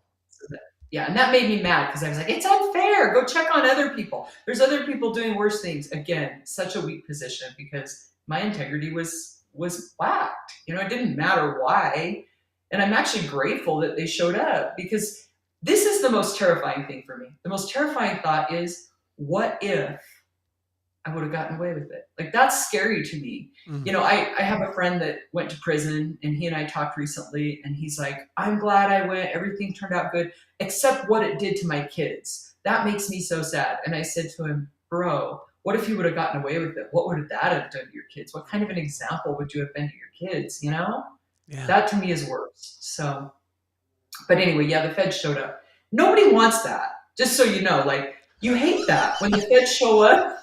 Yeah, and that made me mad because I was like, it's unfair. Go check on other people. There's other people doing worse things. Again, such a weak position because my integrity was whacked. It didn't matter why. And I'm actually grateful that they showed up because this is the most terrifying thing for me. The most terrifying thought is, what if I would have gotten away with it? That's scary to me. Mm-hmm. I have a friend that went to prison and he and I talked recently and he's like, I'm glad I went. Everything turned out good, except what it did to my kids. That makes me so sad. And I said to him, bro, what if you would have gotten away with it? What would that have done to your kids? What kind of an example would you have been to your kids? Yeah. That to me is worse. So, but anyway, yeah, the feds showed up. Nobody wants that. Just so you know, you hate that when the feds show up.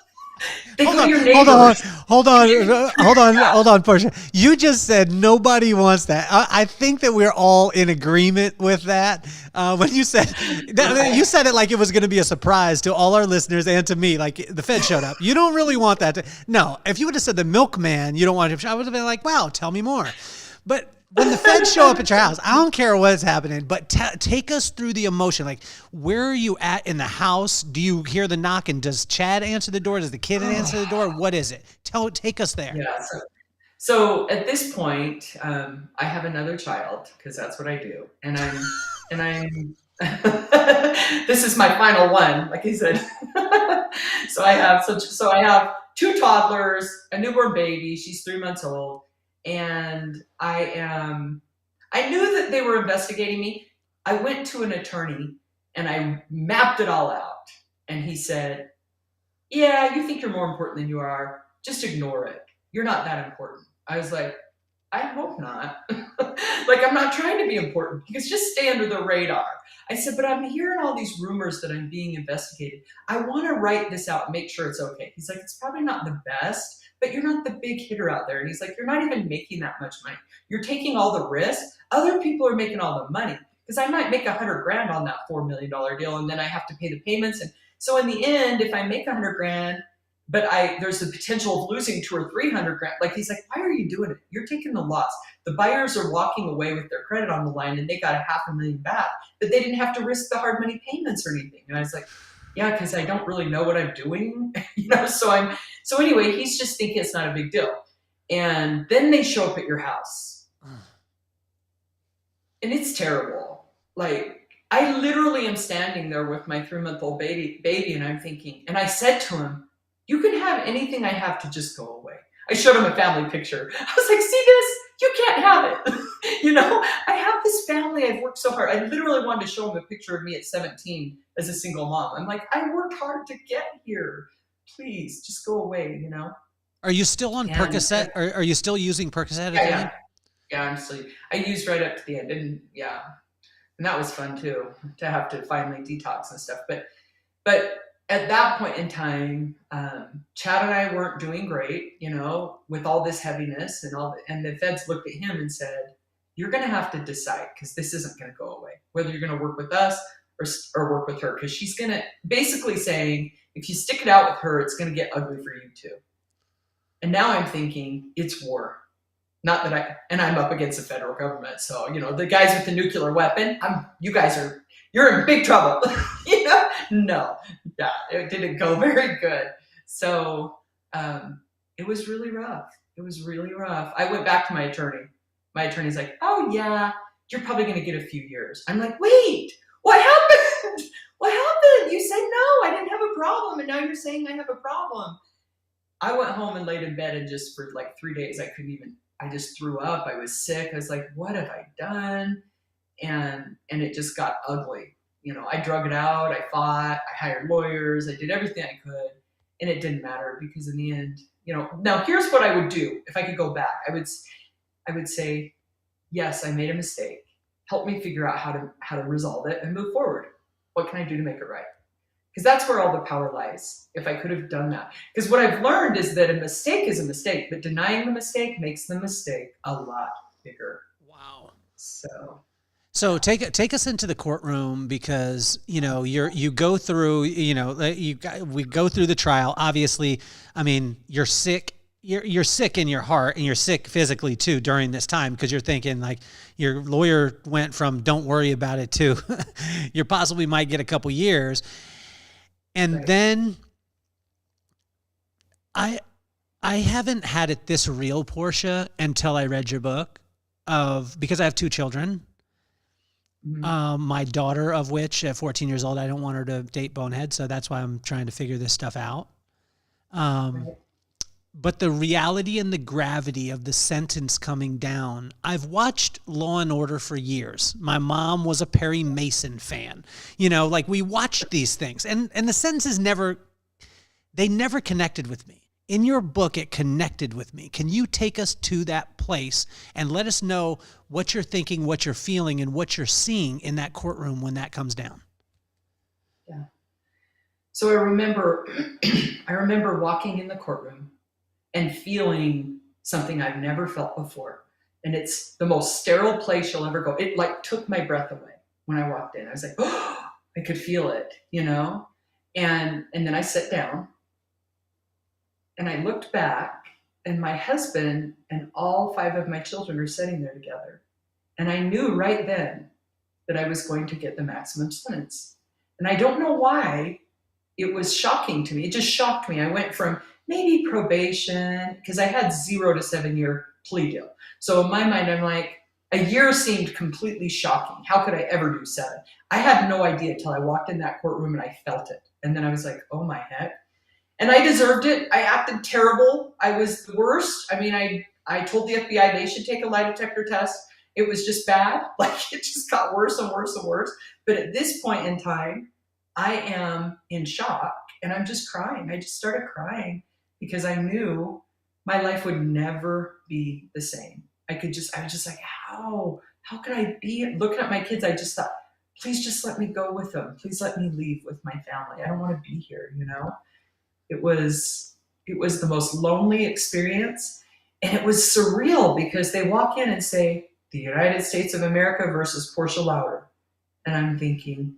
They go to your neighbors. Hold on, Portia. You just said nobody wants that. I think that we're all in agreement with that. When you said you said it like it was going to be a surprise to all our listeners and to me, like the Fed showed up. You don't really want that. No, if you would have said the milkman, you don't want him. I would have been like, wow, tell me more. But when the feds show up at your house, I don't care what's happening, but take us through the emotion. Where are you at in the house? Do you hear the knock? And does Chad answer the door? Does the kid answer the door? What is it? Take us there. Yeah. So at this point, I have another child because that's what I do, and I'm. This is my final one, like he said. So I have 2 toddlers, a newborn baby. She's 3 months old. And I knew that they were investigating me. I went to an attorney and I mapped it all out. And he said, yeah, you think you're more important than you are. Just ignore it. You're not that important. I was like, I hope not. I'm not trying to be important. Because just stay under the radar. I said, but I'm hearing all these rumors that I'm being investigated. I want to write this out and make sure it's okay. He's like, it's probably not the best, but you're not the big hitter out there. And he's like, you're not even making that much money. You're taking all the risk. Other people are making all the money. Because I might make $100,000 on that $4 million deal, and then I have to pay the payments. And so in the end, if I make $100,000, but there's the potential of losing $200,000 or $300,000. He's like, why are you doing it? You're taking the loss. The buyers are walking away with their credit on the line, and they got $500,000 back, but they didn't have to risk the hard money payments or anything. And I was like, yeah, because I don't really know what I'm doing, So anyway, he's just thinking it's not a big deal. And then they show up at your house. And it's terrible. I literally am standing there with my 3-month-old baby, and I'm thinking, and I said to him, you can have anything I have to just go away. I showed him a family picture. I was like, see this? You can't have it. I have this family. I've worked so hard. I literally wanted to show him a picture of me at 17 as a single mom. I'm like, I worked hard to get here. Please just go away, Are you still on Percocet? Or are you still using Percocet? Yeah, I'm still. I used right up to the end. And that was fun too, to have to finally detox and stuff. But at that point in time, Chad and I weren't doing great, with all this heaviness and the feds looked at him and said, you're going to have to decide because this isn't going to go away, whether you're going to work with us or work with her. Because she's going to basically saying, if you stick it out with her, it's going to get ugly for you too. And now I'm thinking it's war. Not that I'm up against the federal government. So, the guys with the nuclear weapon, you're in big trouble. No, yeah, it didn't go very good. So it was really rough. I went back to my attorney my attorney's like, oh yeah, you're probably going to get a few years. I'm like, wait, what happened? What happened? You said no, I didn't have a problem. And now you're saying I have a problem. I went home and laid in bed, and just for like 3 days, I just threw up. I was sick. I was like, what have I done? And it just got ugly. I drug it out. I fought. I hired lawyers. I did everything I could, and it didn't matter, because in the end, now here's what I would do if I could go back. I would say, yes, I made a mistake. Help me figure out how to resolve it and move forward. What can I do to make it right? Because that's where all the power lies, if I could have done that. Because what I've learned is that a mistake is a mistake, but denying the mistake makes the mistake a lot bigger. Wow. So take us into the courtroom, because you go through, we go through the trial. Obviously, I mean, you're sick. You're sick in your heart, and you're sick physically too during this time, because you're thinking, like, your lawyer went from don't worry about it to you possibly might get a couple years. And right. Then I haven't had it this real, Portia, until I read your book, because I have 2 children. Mm-hmm. My daughter, of which at 14 years old, I don't want her to date bonehead. So that's why I'm trying to figure this stuff out. Right. But the reality and the gravity of the sentence coming down, I've watched Law and Order for years. My mom was a Perry Mason fan. Like, we watched these things, and the sentences never connected with me. In your book, it connected with me. Can you take us to that place and let us know what you're thinking, what you're feeling, and what you're seeing in that courtroom when that comes down? Yeah. So I remember walking in the courtroom and feeling something I've never felt before. And it's the most sterile place you'll ever go. It like took my breath away when I walked in. I was like, oh, I could feel it, And then I sat down, and I looked back, and my husband and all 5 of my children are sitting there together. And I knew right then that I was going to get the maximum sentence. And I don't know why it was shocking to me. It just shocked me. I went from maybe probation, because I had 0 to 7 year plea deal. So in my mind, I'm like, a year seemed completely shocking. How could I ever do 7? I had no idea until I walked in that courtroom and I felt it. And then I was like, oh my heck. And I deserved it. I acted terrible. I was the worst. I mean, I told the FBI they should take a lie detector test. It was just bad. Like, it just got worse and worse and worse. But at this point in time, I am in shock, and I'm just crying. I just started crying, because I knew my life would never be the same. I was just like, how could I be looking at my kids? I just thought, please just let me go with them. Please let me leave with my family. I don't want to be here. It was the most lonely experience, and it was surreal, because they walk in and say, the United States of America versus Portia Louder. And I'm thinking,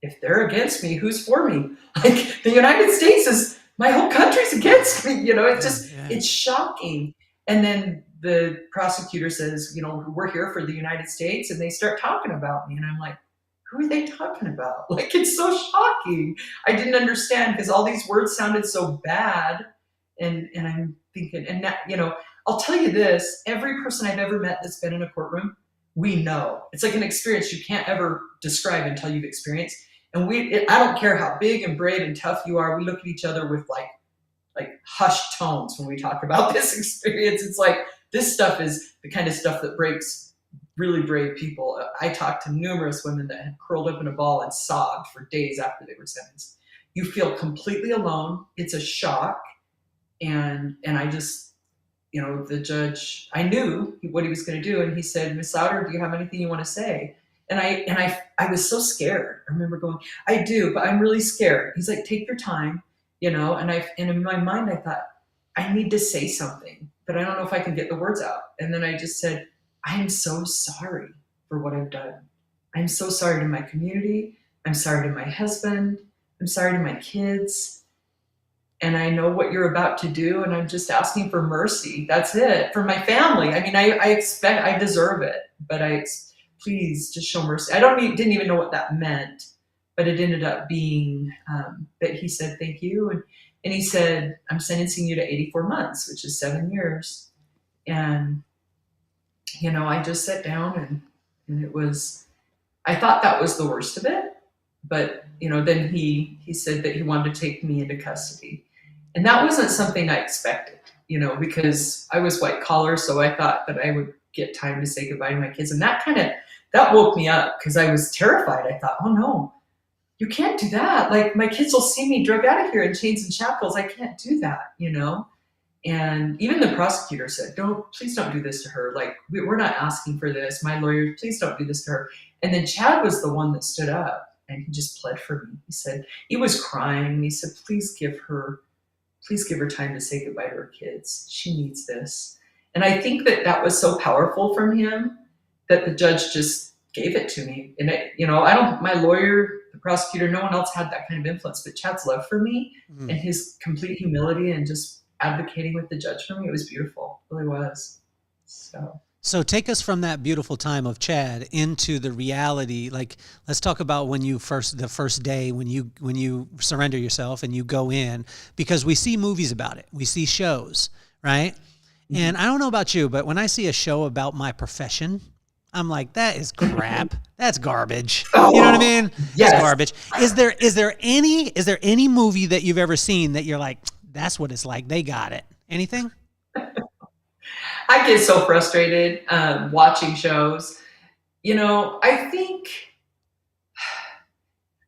if they're against me, who's for me? Like, the United States my whole country's against me. It's shocking. And then the prosecutor says, we're here for the United States. And they start talking about me. And I'm like, who are they talking about? Like, it's so shocking. I didn't understand, because all these words sounded so bad. And I'm thinking, and that, I'll tell you this, every person I've ever met that's been in a courtroom, we know. It's like an experience you can't ever describe until you've experienced. And I don't care how big and brave and tough you are, we look at each other with like hushed tones when we talk about this experience. It's like, this stuff is the kind of stuff that breaks really brave people. I talked to numerous women that had curled up in a ball and sobbed for days after they were sentenced. You feel completely alone. It's a shock. And I just, the judge, I knew what he was going to do. And he said, Miss Louder, do you have anything you want to say? And I was so scared. I remember going, I do, but I'm really scared. He's like, take your time, and in my mind, I thought, I need to say something, but I don't know if I can get the words out. And then I just said, I'm so sorry for what I've done. I'm so sorry to my community. I'm sorry to my husband. I'm sorry to my kids. And I know what you're about to do. And I'm just asking for mercy. That's it. For my family. I mean, I deserve it, but please just show mercy. Didn't even know what that meant, but it ended up being that he said, thank you. And he said, I'm sentencing you to 84 months, which is 7 years. And I just sat down and it was, I thought that was the worst of it. But, then he said that he wanted to take me into custody. And that wasn't something I expected, because I was white collar. So I thought that I would get time to say goodbye to my kids. And that woke me up because I was terrified. I thought, oh no, you can't do that. Like my kids will see me drug out of here in chains and shackles. I can't do that. And even the prosecutor said, please don't do this to her. Like, we're not asking for this. My lawyer, please don't do this to her. And then Chad was the one that stood up and he just pled for me. He said, he was crying. And he said, please give her time to say goodbye to her kids. She needs this. And I think that was so powerful from him that the judge just gave it to me. And my lawyer, the prosecutor, no one else had that kind of influence, but Chad's love for me and his complete humility and just advocating with the judge for me, it was beautiful. It really was. So take us from that beautiful time of Chad into the reality. Like, let's talk about the first day when you surrender yourself and you go in, because we see movies about it. We see shows, right? Mm-hmm. And I don't know about you, but when I see a show about my profession, I'm like, that is crap. That's garbage. Oh, you know what I mean? Yes. It's garbage. Is there any movie that you've ever seen that you're like, that's what it's like, they got it? Anything? I get so frustrated watching shows. I think,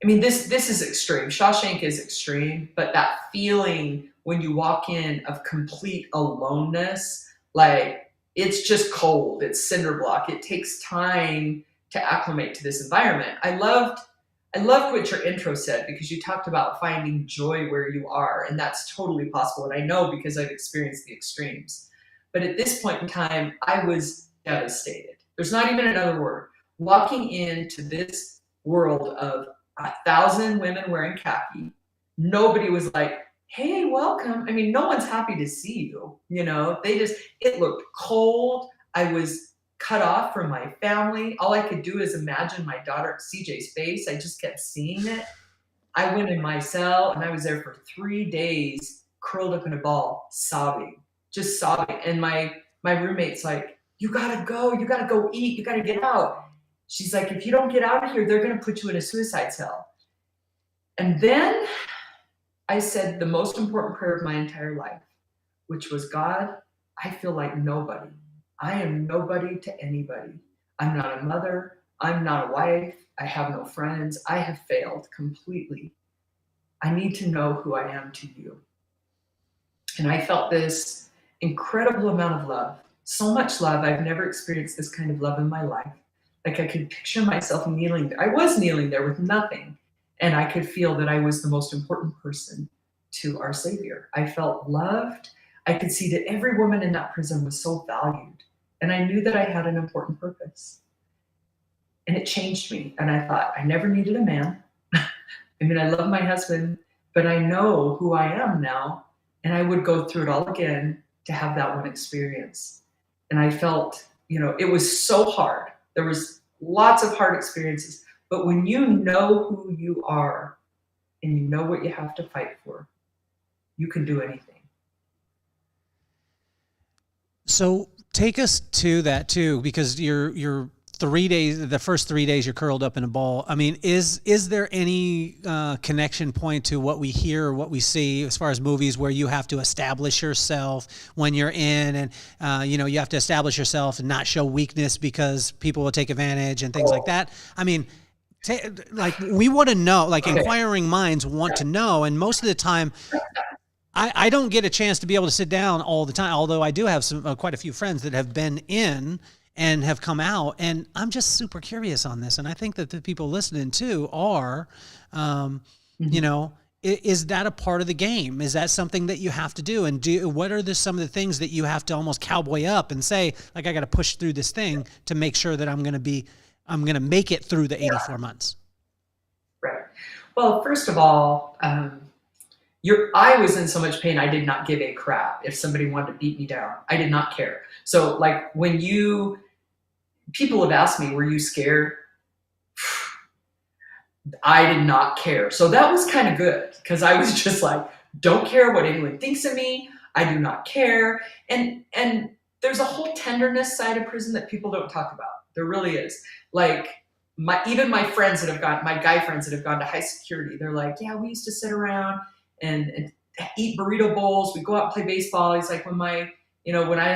this is extreme. Shawshank is extreme, but that feeling when you walk in of complete aloneness, like it's just cold, it's cinder block. It takes time to acclimate to this environment. I loved what your intro said, because you talked about finding joy where you are, and that's totally possible. And I know because I've experienced the extremes. But at this point in time, I was devastated. There's not even another word. Walking into this world of 1,000 women wearing khaki, nobody was like, hey, welcome. No one's happy to see you. It looked cold. I was cut off from my family. All I could do is imagine my daughter CJ's face. I just kept seeing it. I went in my cell and I was there for 3 days, curled up in a ball, sobbing. Just sobbing. And my roommate's like, you gotta go eat, you gotta get out. She's like, if you don't get out of here, they're gonna put you in a suicide cell. And then I said the most important prayer of my entire life, which was, God, I feel like nobody. I am nobody to anybody. I'm not a mother. I'm not a wife. I have no friends. I have failed completely. I need to know who I am to you. And I felt this incredible amount of love, so much love. I've never experienced this kind of love in my life. Like I could picture myself kneeling there. I was kneeling there with nothing. And I could feel that I was the most important person to our Savior. I felt loved. I could see that every woman in that prison was so valued. And I knew that I had an important purpose. And it changed me. And I thought, I never needed a man. I love my husband, but I know who I am now. And I would go through it all again to have that one experience. And I felt, it was so hard. There was lots of hard experiences. But when you know who you are and you know what you have to fight for, you can do anything. So take us to that too, because you're 3 days, the first 3 days you're curled up in a ball. Is there any connection point to what we hear or what we see as far as movies where you have to establish yourself when you're in, and you have to establish yourself and not show weakness because people will take advantage and things like that? We want to know, inquiring minds want to know, and most of the time, I don't get a chance to be able to sit down all the time, although I do have quite a few friends that have been in and have come out, and I'm just super curious on this, and I think that the people listening too are, is that a part of the game? Is that something that you have to do? And what are some of the things that you have to almost cowboy up and say, like, I got to push through this thing to make sure that I'm going to make it through the 84 months? Right. Well, first of all, I was in so much pain, I did not give a crap if somebody wanted to beat me down. I did not care. So when people have asked me, were you scared? I did not care. So that was kind of good, because I was just like, don't care what anyone thinks of me. I do not care. And there's a whole tenderness side of prison that people don't talk about. There really is. Like even my friends that have gone, my guy friends that have gone to high security, they're like, yeah, we used to sit around and eat burrito bowls. We go out and play baseball. He's like, when I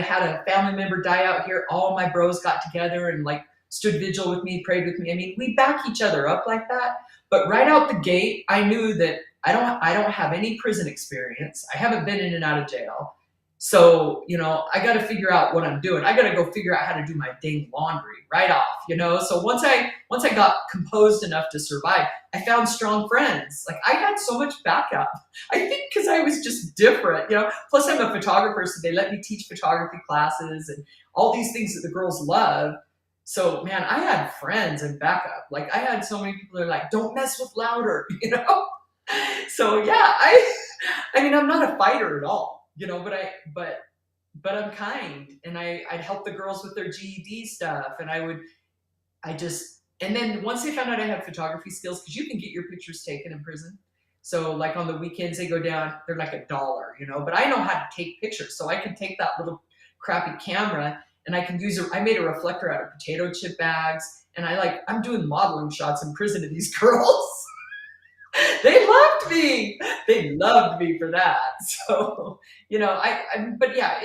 had a family member die out here, all my bros got together and like stood vigil with me, prayed with me. I mean, we back each other up like that. But right out the gate, I knew that I don't have any prison experience. I haven't been in and out of jail. So, I got to figure out what I'm doing. I got to go figure out how to do my dang laundry right off, So once I got composed enough to survive, I found strong friends. Like I had so much backup. I think because I was just different, Plus I'm a photographer, so they let me teach photography classes and all these things that the girls love. So man, I had friends and backup. Like I had so many people that are like, don't mess with Louder, So yeah, I mean, I'm not a fighter at all. But I'm kind, and I'd help the girls with their GED stuff, and and then once they found out I had photography skills, because you can get your pictures taken in prison. So like on the weekends they go down, they're like $1, but I know how to take pictures. So I can take that little crappy camera and I can I made a reflector out of potato chip bags, and I'm doing modeling shots in prison of these girls. They loved me. They loved me for that. So, but yeah,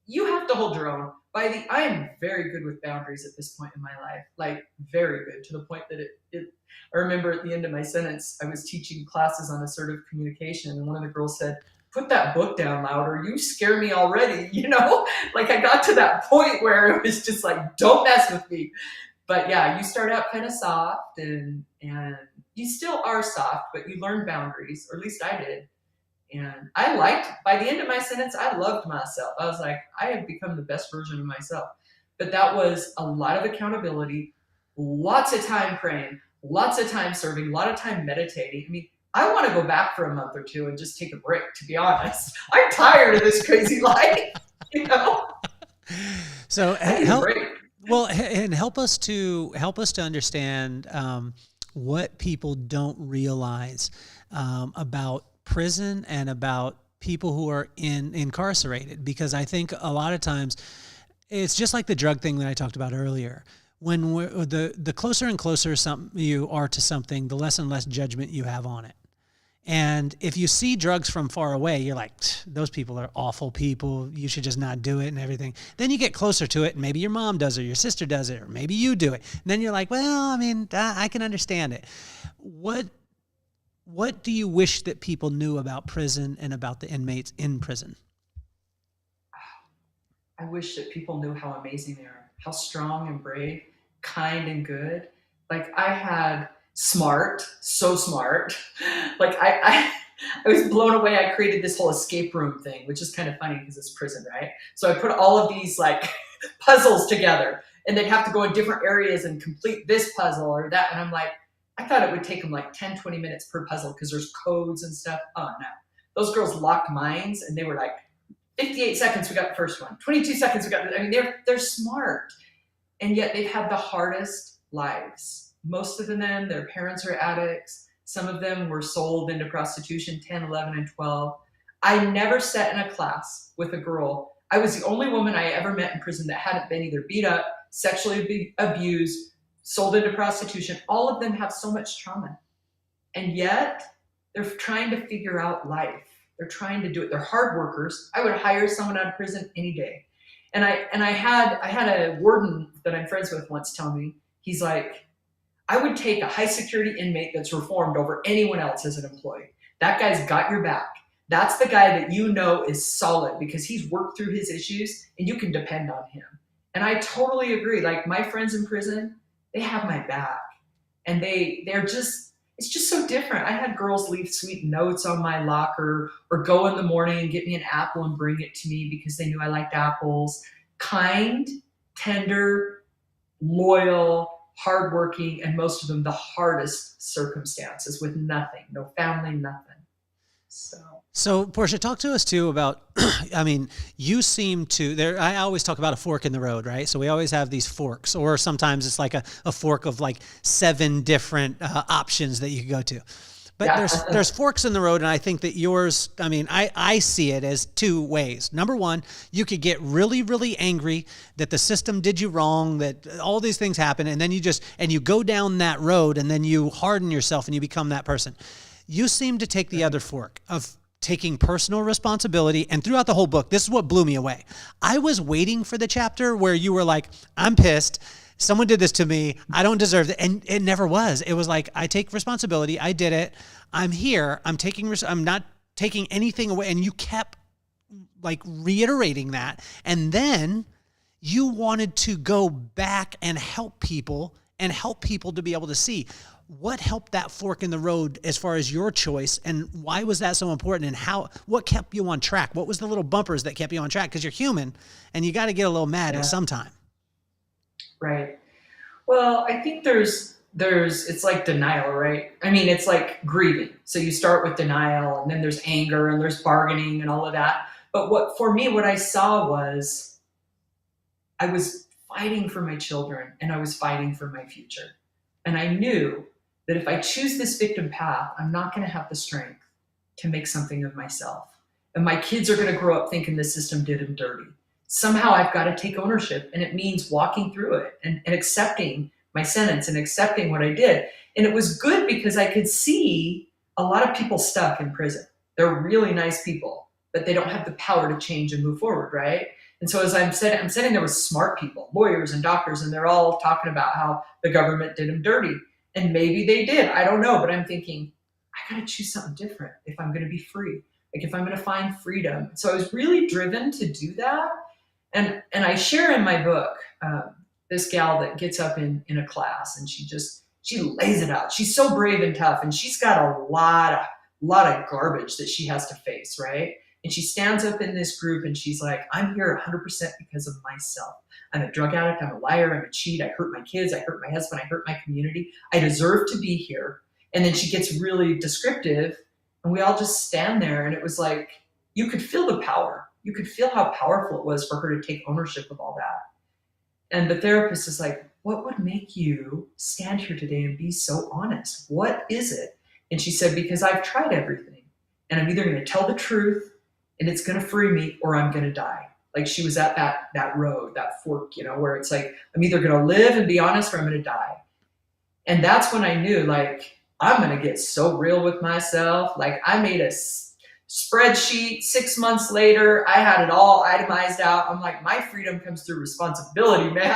you have to hold your own. I am very good with boundaries at this point in my life, like very good, to the point that I remember at the end of my sentence, I was teaching classes on assertive communication, and one of the girls said, put that book down, Louder. You scare me already, Like I got to that point where it was just like, don't mess with me. But yeah, you start out kind of soft and you still are soft, but you learn boundaries, or at least I did. And by the end of my sentence, I loved myself. I was like, I have become the best version of myself. But that was a lot of accountability, lots of time praying, lots of time serving, a lot of time meditating. I mean, I want to go back for a month or two and just take a break, to be honest. I'm tired of this crazy life, So help us to understand what people don't realize about prison and about people who are incarcerated, because I think a lot of times it's just like the drug thing that I talked about earlier. When the closer and closer you are to something, the less and less judgment you have on it. And if you see drugs from far away, you're like, those people are awful people. You should just not do it and everything. Then you get closer to it, and maybe your mom does it, or your sister does it, or maybe you do it. And then you're like, well, I mean, I can understand it. What do you wish that people knew about prison and about the inmates in prison? I wish that people knew how amazing they are, how strong and brave, kind and good. Like I had so smart. Like I was blown away. I created this whole escape room thing, which is kind of funny because it's prison, right? So I put all of these like puzzles together, and they'd have to go in different areas and complete this puzzle or that. And I'm like, I thought it would take them like 10, 20 minutes per puzzle because there's codes and stuff. Oh no. Those girls locked minds, and they were like, 58 seconds, we got the first one. 22 seconds, we got I mean, they're smart. And yet they've had the hardest lives. Most of them, their parents are addicts. Some of them were sold into prostitution, 10, 11, and 12. I never sat in a class with a girl. I was the only woman I ever met in prison that hadn't been either beat up, sexually abused, sold into prostitution. All of them have so much trauma. And yet they're trying to figure out life. They're trying to do it. They're hard workers. I would hire someone out of prison any day. And I had a warden that I'm friends with once tell me, he's like, I would take a high security inmate that's reformed over anyone else as an employee. That guy's got your back. That's the guy that is solid because he's worked through his issues and you can depend on him. And I totally agree. Like my friends in prison, they have my back, and it's just so different. I had girls leave sweet notes on my locker or go in the morning and get me an apple and bring it to me because they knew I liked apples. Kind, tender, loyal, hardworking, and most of them the hardest circumstances with nothing, no family, nothing. So Portia, talk to us too about, I mean, you seem to, I always talk about a fork in the road, right? So we always have these forks, or sometimes it's like a fork of like 7 different options that you can go to. But Yeah. there's forks in the road, and I think that yours, I mean, I see it as two ways. Number one, you could get really, really angry that the system did you wrong, that all these things happen, and then you go down that road, and then you harden yourself and you become that person. You seem to take the other fork of taking personal responsibility. And throughout the whole book, this is what blew me away. I was waiting for the chapter where you were like, I'm pissed. Someone did this to me. I don't deserve it. And it never was. It was like, I take responsibility. I did it. I'm here. I'm not taking anything away. And you kept like reiterating that. And then you wanted to go back and help people to be able to see what helped that fork in the road as far as your choice, and why was that so important, and what kept you on track? What was the little bumpers that kept you on track? Because you're human and you got to get a little mad at some time. Right. Well, I think it's like denial, right? I mean, it's like grieving. So you start with denial, and then there's anger, and there's bargaining and all of that. But what I saw was I was fighting for my children, and I was fighting for my future. And I knew that if I choose this victim path, I'm not going to have the strength to make something of myself. And my kids are going to grow up thinking the system did them dirty. Somehow I've got to take ownership, and it means walking through it and accepting my sentence and accepting what I did. And it was good because I could see a lot of people stuck in prison. They're really nice people, but they don't have the power to change and move forward, right? And so as I'm sitting there with smart people, lawyers and doctors, and they're all talking about how the government did them dirty. And maybe they did, I don't know, but I'm thinking, I gotta choose something different if I'm gonna be free, like if I'm gonna find freedom. So I was really driven to do that. And I share in my book, this gal that gets up in a class and she lays it out. She's so brave and tough, and she's got a lot of garbage that she has to face, right? And she stands up in this group and she's like, I'm here 100% because of myself. I'm a drug addict. I'm a liar. I'm a cheat. I hurt my kids. I hurt my husband. I hurt my community. I deserve to be here. And then she gets really descriptive, and we all just stand there. And it was like, you could feel the power. You could feel how powerful it was for her to take ownership of all that. And the therapist is like, what would make you stand here today and be so honest? What is it? And she said, because I've tried everything, and I'm either going to tell the truth and it's going to free me, or I'm going to die. Like she was at that road, that fork, where it's like, I'm either going to live and be honest, or I'm going to die. And that's when I knew, like, I'm going to get so real with myself. Like I made a spreadsheet 6 months later. I had it all itemized out. I'm like, my freedom comes through responsibility, man.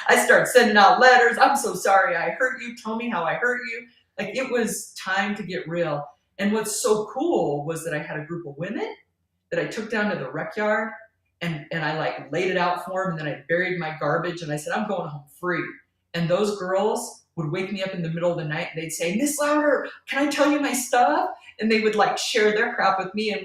I start sending out letters. I'm so sorry I hurt you. Tell me how I hurt you. Like it was time to get real. And what's so cool was that I had a group of women that I took down to the rec yard, and I like laid it out for them, and then I buried my garbage, and I said, I'm going home free. And those girls would wake me up in the middle of the night, and they'd say, Miss Louder, can I tell you my stuff? And they would like share their crap with me, and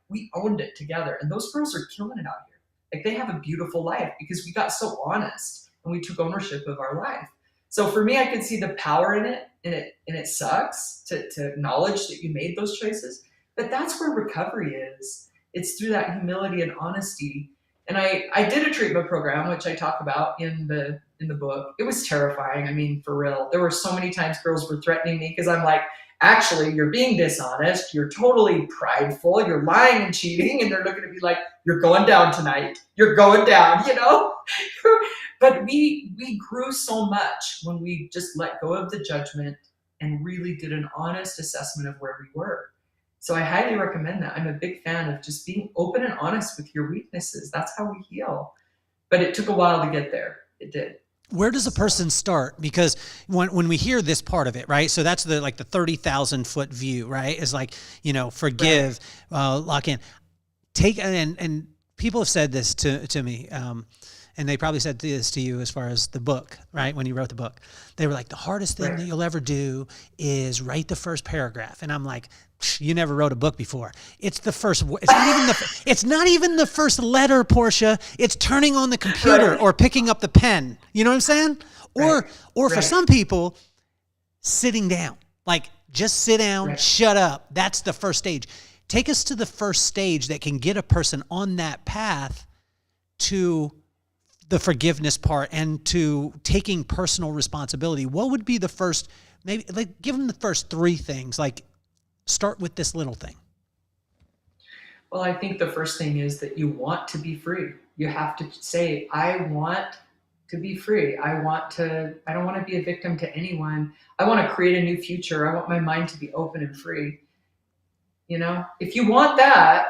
we owned it together. And those girls are killing it out here. Like they have a beautiful life because we got so honest and we took ownership of our life. So for me, I could see the power in it, and it sucks to acknowledge that you made those choices. But that's where recovery is. It's through that humility and honesty. And I did a treatment program, which I talk about in the book. It was terrifying. I mean, for real. There were so many times girls were threatening me because I'm like, actually, you're being dishonest. You're totally prideful. You're lying and cheating. And they're looking at me like, you're going down tonight. You're going down, But we grew so much when we just let go of the judgment and really did an honest assessment of where we were. So I highly recommend that. I'm a big fan of just being open and honest with your weaknesses. That's how we heal. But it took a while to get there. It did. Where does a person start? Because when we hear this part of it, right? So that's the 30,000 foot view, right? Is like, forgive, lock in, take, and people have said this to me, and they probably said this to you as far as the book, right? When you wrote the book, they were like, the hardest thing that you'll ever do is write the first paragraph. And I'm like, you never wrote a book before. It's the first. It's not even the first letter, Portia. It's turning on the computer or picking up the pen. You know what I'm saying? Or for some people, sitting down. Like just sit down, shut up. That's the first stage. Take us to the first stage that can get a person on that path to the forgiveness part and to taking personal responsibility. What would be the first Maybe like give them the first three things, like start with this little thing. Well, I think the first thing is that you want to be free. You have to say, I want to be free. I don't want to be a victim to anyone. I want to create a new future. I want my mind to be open and free. If you want that,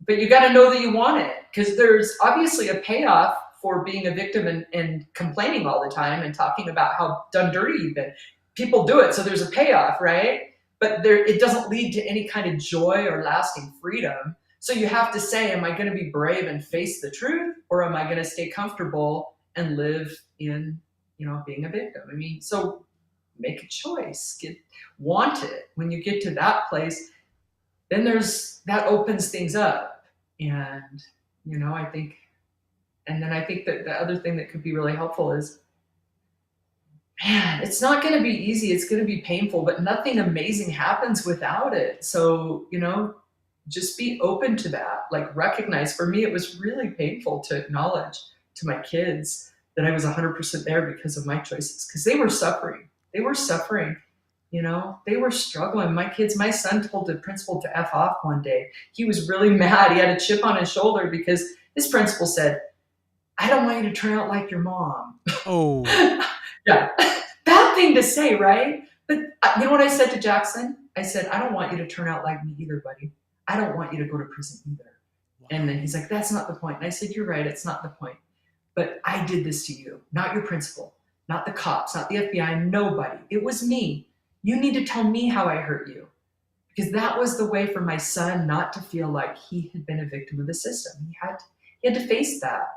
but you got to know that you want it, because there's obviously a payoff for being a victim and complaining all the time and talking about how done dirty you've been. People do it, so there's a payoff, right? But it doesn't lead to any kind of joy or lasting freedom. So you have to say, am I going to be brave and face the truth, or am I going to stay comfortable and live in, being a victim? I mean, so make a choice. Want it. When you get to that place, then that opens things up. And, I think that the other thing that could be really helpful is, man, it's not going to be easy. It's going to be painful, but nothing amazing happens without it. So, just be open to that. Like, recognize, for me, it was really painful to acknowledge to my kids that I was 100% there because of my choices, because they were suffering. They were suffering. They were struggling. My son told the principal to F off one day. He was really mad. He had a chip on his shoulder because his principal said, I don't want you to turn out like your mom. Oh. Yeah. Bad thing to say, right? But you know what I said to Jackson? I said, I don't want you to turn out like me either, buddy. I don't want you to go to prison either. Wow. And then he's like, that's not the point. And I said, you're right. It's not the point. But I did this to you, not your principal, not the cops, not the FBI, nobody. It was me. You need to tell me how I hurt you. Because that was the way for my son not to feel like he had been a victim of the system. He had to face that.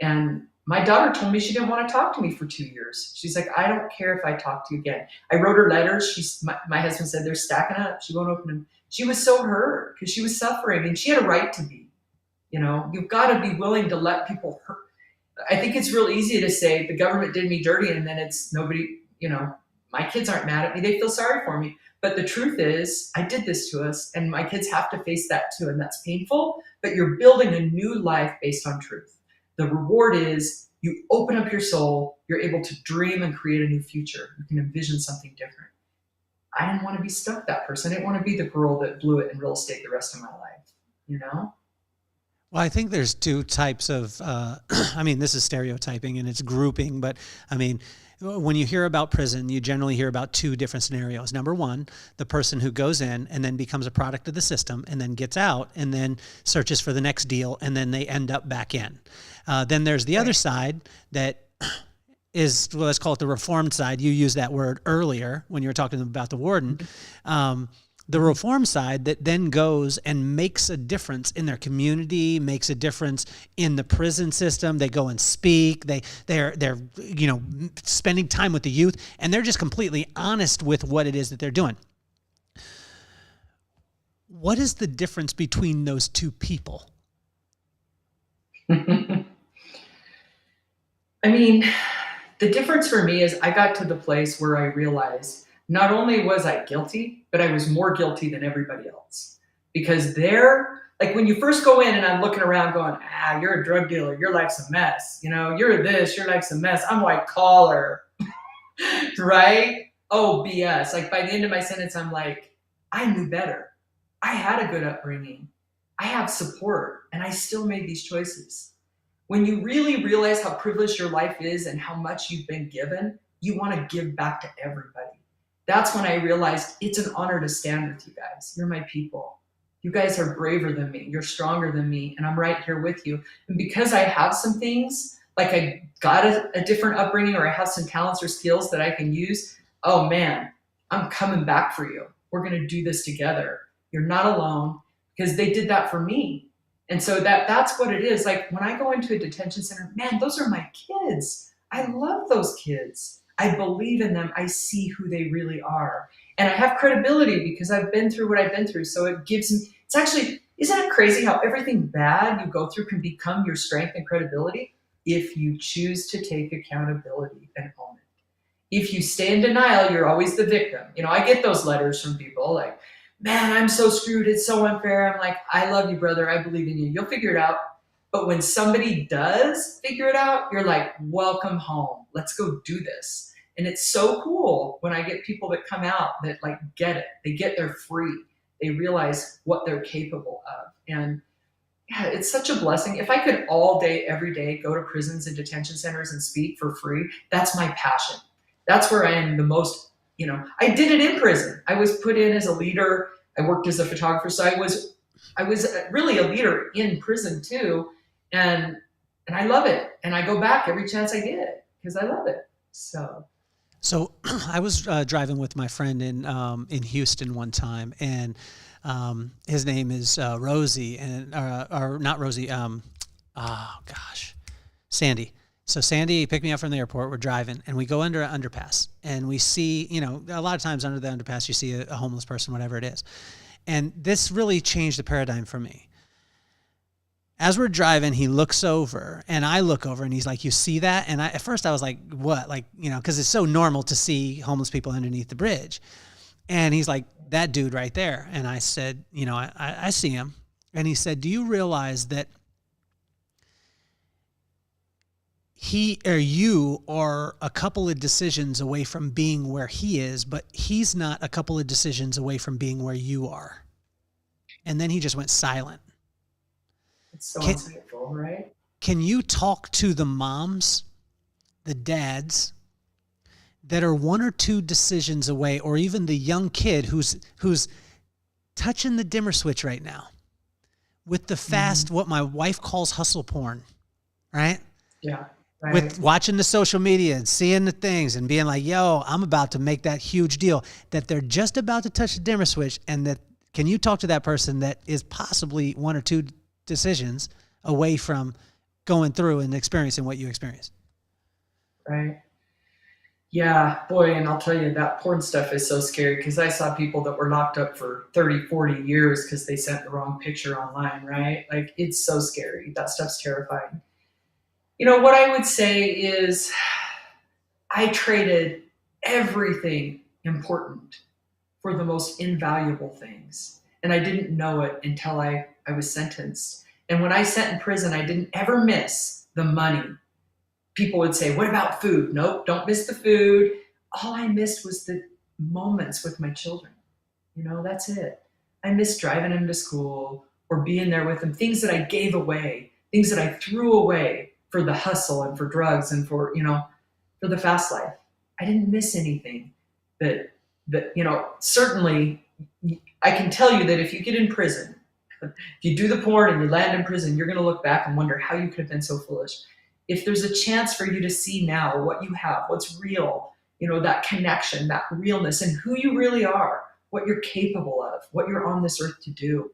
And my daughter told me she didn't want to talk to me for 2 years. She's like, I don't care if I talk to you again. I wrote her letters. My husband said they're stacking up. She won't open them. She was so hurt because she was suffering, and she had a right to be. You've got to be willing to let people hurt. I think it's real easy to say the government did me dirty, and then it's nobody, my kids aren't mad at me. They feel sorry for me. But the truth is, I did this to us, and my kids have to face that too. And that's painful, but you're building a new life based on truth. The reward is you open up your soul, you're able to dream and create a new future. You can envision something different. I didn't want to be stuck that person. I didn't want to be the girl that blew it in real estate the rest of my life, Well, I think there's two types of, this is stereotyping and it's grouping, but when you hear about prison, you generally hear about two different scenarios. Number one, the person who goes in and then becomes a product of the system and then gets out and then searches for the next deal and then they end up back in. Then there's the other side that is, well, let's call it the reformed side. You used that word earlier when you were talking about the warden. The reform side that then goes and makes a difference in their community, makes a difference in the prison system. They go and speak. They're spending time with the youth, and they're just completely honest with what it is that they're doing. What is the difference between those two people? The difference for me is I got to the place where I realized not only was I guilty, but I was more guilty than everybody else. Because when you first go in and I'm looking around going, you're a drug dealer, your life's a mess. You're this, your life's a mess. I'm white collar, right? Oh, BS. Like by the end of my sentence, I'm like, I knew better. I had a good upbringing. I have support, and I still made these choices. When you really realize how privileged your life is and how much you've been given, you want to give back to everybody. That's when I realized it's an honor to stand with you guys. You're my people. You guys are braver than me. You're stronger than me. And I'm right here with you. And because I have some things, like I got a different upbringing, or I have some talents or skills that I can use, oh man, I'm coming back for you. We're going to do this together. You're not alone, because they did that for me. And so that's what it is. Like when I go into a detention center, man, those are my kids. I love those kids. I believe in them. I see who they really are. And I have credibility because I've been through what I've been through. So it gives me, it's actually, isn't it crazy how everything bad you go through can become your strength and credibility if you choose to take accountability and own it. If you stay in denial, you're always the victim. I get those letters from people like, man, I'm so screwed. It's so unfair. I'm like, I love you, brother. I believe in you. You'll figure it out. But when somebody does figure it out, you're like, welcome home. Let's go do this. And it's so cool when I get people that come out that like get it. They get there free. They realize what they're capable of. And yeah, it's such a blessing. If I could all day, every day, go to prisons and detention centers and speak for free, that's my passion. That's where I am the most, I did it in prison. I was put in as a leader. I worked as a photographer. So I was really a leader in prison too. And I love it. And I go back every chance I get because I love it. So I was driving with my friend in Houston one time, and his name is Rosie, and or not Rosie. Sandy. So Sandy picked me up from the airport. We're driving, and we go under an underpass, and we see, a lot of times under the underpass you see a homeless person, whatever it is, and this really changed the paradigm for me. As we're driving, he looks over and I look over and he's like, you see that? And at first I was like, what? Like, because it's so normal to see homeless people underneath the bridge. And he's like, that dude right there. And I said, I see him. And he said, do you realize that he or you are a couple of decisions away from being where he is, but he's not a couple of decisions away from being where you are? And then he just went silent. It's so insightful, right? Can you talk to the moms, the dads that are one or two decisions away, or even the young kid who's touching the dimmer switch right now with the fast, what my wife calls hustle porn, right? Yeah. Right. With watching the social media and seeing the things and being like, yo, I'm about to make that huge deal, that they're just about to touch the dimmer switch. And that, can you talk to that person that is possibly one or two decisions away from going through and experiencing what you experienced? Right. Yeah, boy. And I'll tell you, that porn stuff is so scary because I saw people that were locked up for 30, 40 years because they sent the wrong picture online, right? Like, it's so scary. That stuff's terrifying. What I would say is I traded everything important for the most invaluable things. And I didn't know it until I was sentenced. And when I sat in prison, I didn't ever miss the money. People would say, what about food? Nope, don't miss the food. All I missed was the moments with my children. That's it. I missed driving them to school or being there with them, things that I gave away, things that I threw away for the hustle and for drugs and for the fast life. I didn't miss anything that certainly I can tell you that if you get in prison, if you do the porn and you land in prison, you're going to look back and wonder how you could have been so foolish. If there's a chance for you to see now what you have, what's real, that connection, that realness, and who you really are, what you're capable of, what you're on this earth to do,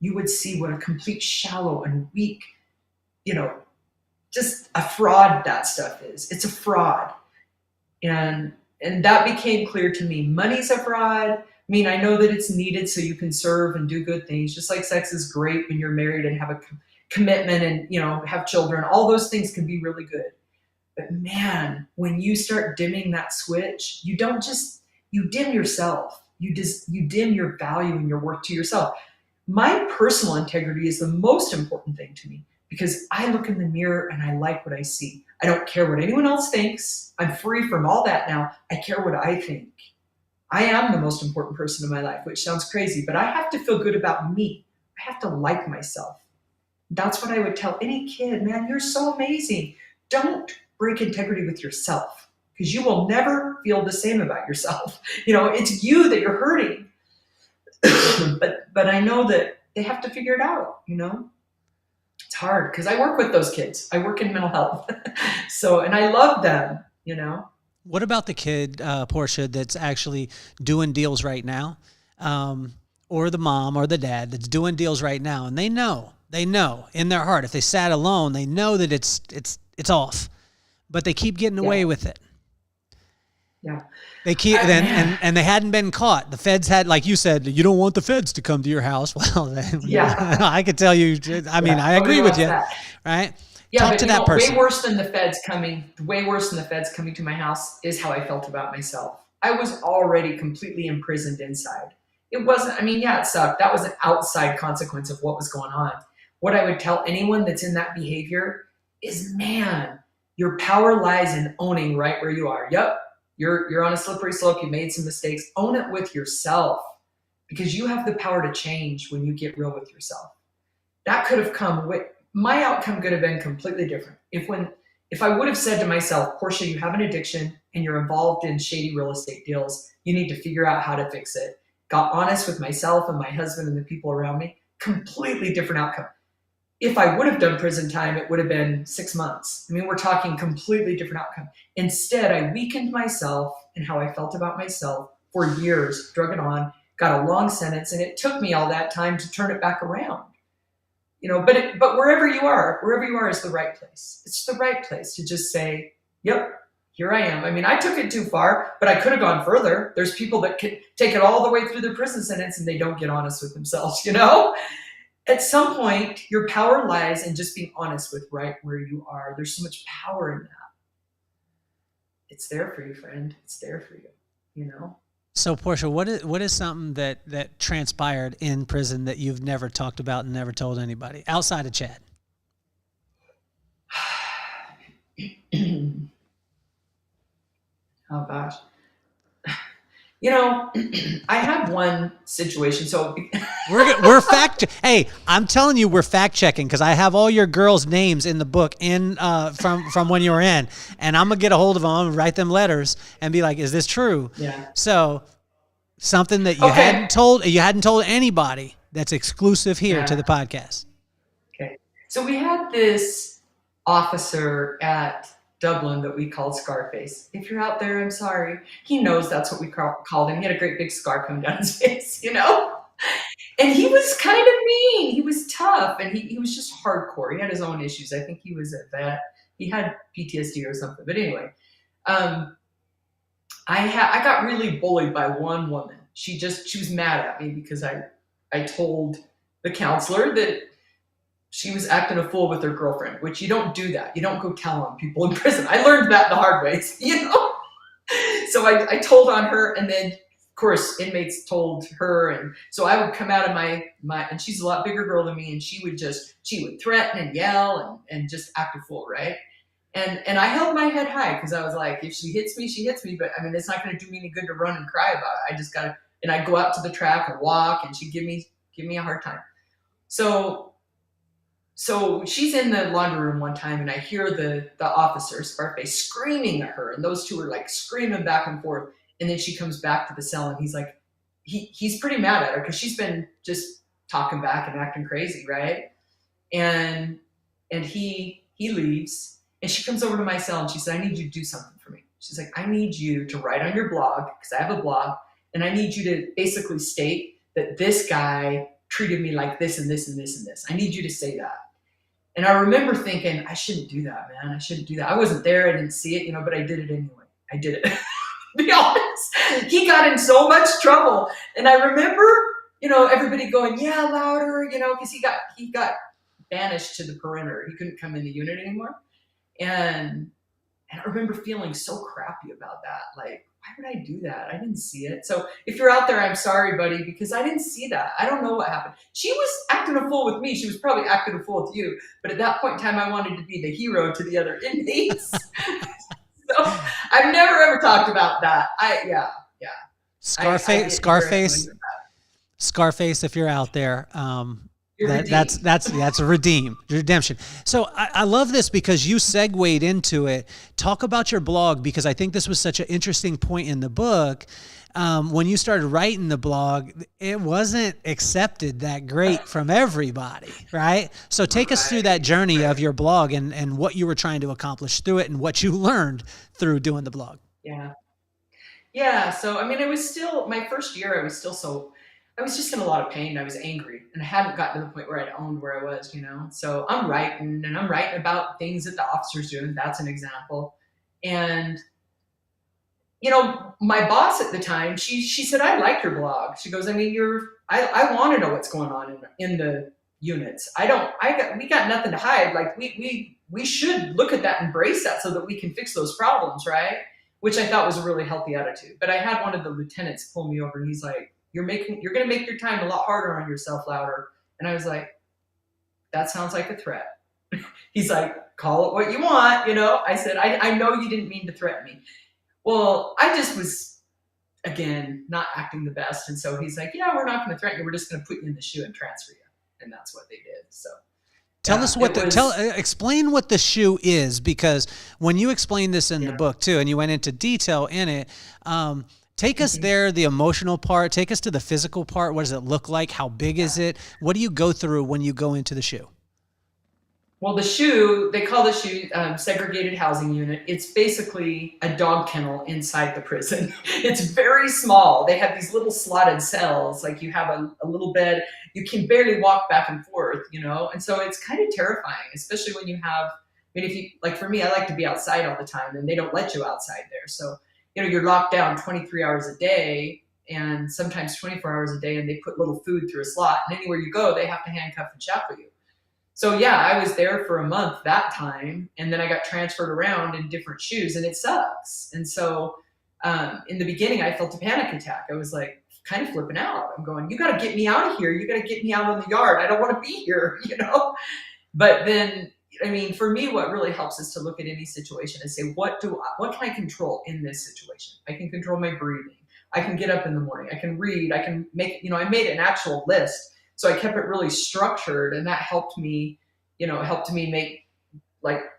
you would see what a complete shallow and weak, just a fraud that stuff is. It's a fraud. And that became clear to me. Money's a fraud. I know that it's needed so you can serve and do good things, just like sex is great when you're married and have a commitment and, have children. All those things can be really good. But man, when you start dimming that switch, you dim yourself. You dim your value and your worth to yourself. My personal integrity is the most important thing to me because I look in the mirror and I like what I see. I don't care what anyone else thinks. I'm free from all that now. I care what I think. I am the most important person in my life, which sounds crazy, but I have to feel good about me. I have to like myself. That's what I would tell any kid, man, you're so amazing. Don't break integrity with yourself because you will never feel the same about yourself. It's you that you're hurting. but I know that they have to figure it out, It's hard because I work with those kids. I work in mental health. And I love them, What about the kid, Portia, that's actually doing deals right now, or the mom or the dad that's doing deals right now, and they know in their heart, if they sat alone, they know that it's off, but they keep getting away with it. Yeah. They keep and they hadn't been caught. The feds had, like you said, you don't want the feds to come to your house. Well, I could tell you. I agree with you, right? Yeah, Talk to that person. Way worse than the feds coming to my house is how I felt about myself. I was already completely imprisoned inside. It wasn't. It sucked. That was an outside consequence of what was going on. What I would tell anyone that's in that behavior is, man, your power lies in owning right where you are. Yep. You're on a slippery slope. You made some mistakes. Own it with yourself, because you have the power to change when you get real with yourself. That could have come with, my outcome could have been completely different. If I would have said to myself, Portia, you have an addiction and you're involved in shady real estate deals, you need to figure out how to fix it. Got honest with myself and my husband and the people around me, completely different outcome. If I would have done prison time, it would have been 6 months. I mean, we're talking completely different outcome. Instead, I weakened myself and how I felt about myself for years, drug it on, got a long sentence, and it took me all that time to turn it back around. But wherever you are is the right place. It's the right place to just say, yep, here I am. I mean, I took it too far, but I could have gone further. There's people that could take it all the way through their prison sentence and they don't get honest with themselves, At some point, your power lies in just being honest with right where you are. There's so much power in that. It's there for you, friend. It's there for you, So Portia, what is something that transpired in prison that you've never talked about and never told anybody outside of Chad? Oh gosh. I have one situation. So we're Hey, I'm telling you, we're fact checking because I have all your girls' names in the book from when you were in, and I'm gonna get a hold of them, write them letters, and be like, "Is this true?" Yeah. So something that you hadn't told anybody that's exclusive here to the podcast. Okay. So we had this officer at Dublin that we called Scarface. If you're out there, I'm sorry. He knows that's what we called him. He had a great big scar come down his face, And he was kind of mean. He was tough, and he was just hardcore. He had his own issues. I think he was a vet. He had PTSD or something. But anyway, I got really bullied by one woman. She was mad at me because I told the counselor that she was acting a fool with her girlfriend, which you don't do that. You don't go tell on people in prison. I learned that the hard way, So I told on her, and then of course inmates told her, and so I would come out of my and she's a lot bigger girl than me, and she would threaten and yell and just act a fool, right? And I held my head high because I was like, if she hits me, she hits me. But I mean, it's not going to do me any good to run and cry about it. I just got to, and I'd go out to the track and walk, and she'd give me a hard time. So she's in the laundry room one time, and I hear the officer, Scarface, screaming at her, and those two are like screaming back and forth. And then she comes back to the cell, and he's like, he's pretty mad at her because she's been just talking back and acting crazy, right? And he leaves, and she comes over to my cell, and she said, I need you to do something for me. She's like, I need you to write on your blog, because I have a blog, and I need you to basically state that this guy treated me like this and this and this and this. I need you to say that. And I remember thinking, I shouldn't do that, man. I shouldn't do that. I wasn't there. I didn't see it, but I did it anyway. I did it. To be honest, he got in so much trouble. And I remember, everybody going, yeah, louder, because he got banished to the perimeter. He couldn't come in the unit anymore. And I remember feeling so crappy about that. Like, why would I do that? I didn't see it. So if you're out there, I'm sorry, buddy, because I didn't see that. I don't know what happened. She was acting a fool with me. She was probably acting a fool with you. But at that point in time, I wanted to be the hero to the other inmates. So I've never ever talked about that. Scarface, if you're out there, that's a redemption. So I love this because you segued into it. Talk about your blog, because I think this was such an interesting point in the book. When you started writing the blog, it wasn't accepted that great from everybody, right? So take us through that journey of your blog and what you were trying to accomplish through it and what you learned through doing the blog. Yeah. So, I mean, it was still my first year. I was just in a lot of pain. I was angry, and I hadn't gotten to the point where I'd owned where I was, So I'm writing about things that the officers do, and that's an example. And my boss at the time, she said, I like your blog. She goes, I mean, I want to know what's going on in the units. We got nothing to hide. Like we should look at that and embrace that so that we can fix those problems, right? Which I thought was a really healthy attitude. But I had one of the lieutenants pull me over, and he's like, you're going to make your time a lot harder on yourself, Louder. And I was like, that sounds like a threat. He's like, call it what you want. I said, I know you didn't mean to threaten me. Well, I just was, again, not acting the best. And so he's like, yeah, we're not going to threaten you. We're just going to put you in the shoe and transfer you. And that's what they did. So Tell us what explain what the shoe is, because when you explain this in the book too, and you went into detail in it, take us there, the emotional part, take us to the physical part. What does it look like? How big is it? What do you go through when you go into the shoe? Well, the shoe, they call the shoe segregated housing unit. It's basically a dog kennel inside the prison. It's very small. They have these little slotted cells, like you have a little bed. You can barely walk back and forth, and so it's kind of terrifying, especially when you have, if you, like for me, I like to be outside all the time, and they don't let you outside there. So, you're locked down 23 hours a day and sometimes 24 hours a day, and they put little food through a slot. And anywhere you go, they have to handcuff and shackle you. So yeah, I was there for a month that time, and then I got transferred around in different shoes, and it sucks. And so in the beginning, I felt a panic attack. I was like kind of flipping out. I'm going, you got to get me out of here. You got to get me out on the yard. I don't want to be here, But then, for me, what really helps is to look at any situation and say, what can I control in this situation? I can control my breathing. I can get up in the morning. I can read. I can make, I made an actual list. So I kept it really structured, and that helped me make,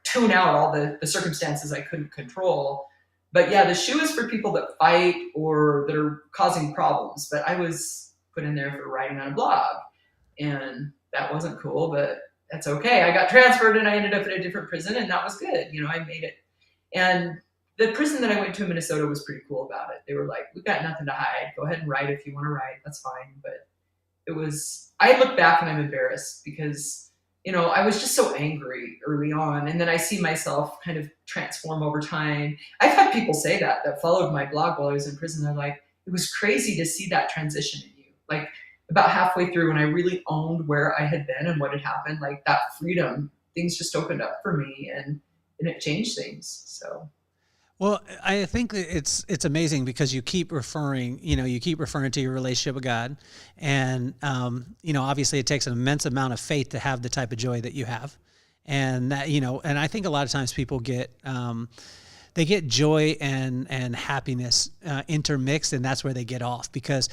tune out all the circumstances I couldn't control. But yeah, the shoe is for people that fight or that are causing problems. But I was put in there for writing on a blog, and that wasn't cool, but that's okay. I got transferred and I ended up in a different prison, and that was good. I made it. And the prison that I went to in Minnesota was pretty cool about it. They were like, we've got nothing to hide. Go ahead and write if you want to write. That's fine. But I look back and I'm embarrassed because, I was just so angry early on. And then I see myself kind of transform over time. I've had people say that followed my blog while I was in prison. They're like, it was crazy to see that transition in you. Like about halfway through, when I really owned where I had been and what had happened, like that freedom, things just opened up for me, and it changed things. So. Well, I think it's amazing because you keep referring to your relationship with God, and obviously it takes an immense amount of faith to have the type of joy that you have, and that, and I think a lot of times people get joy and happiness intermixed, and that's where they get off, because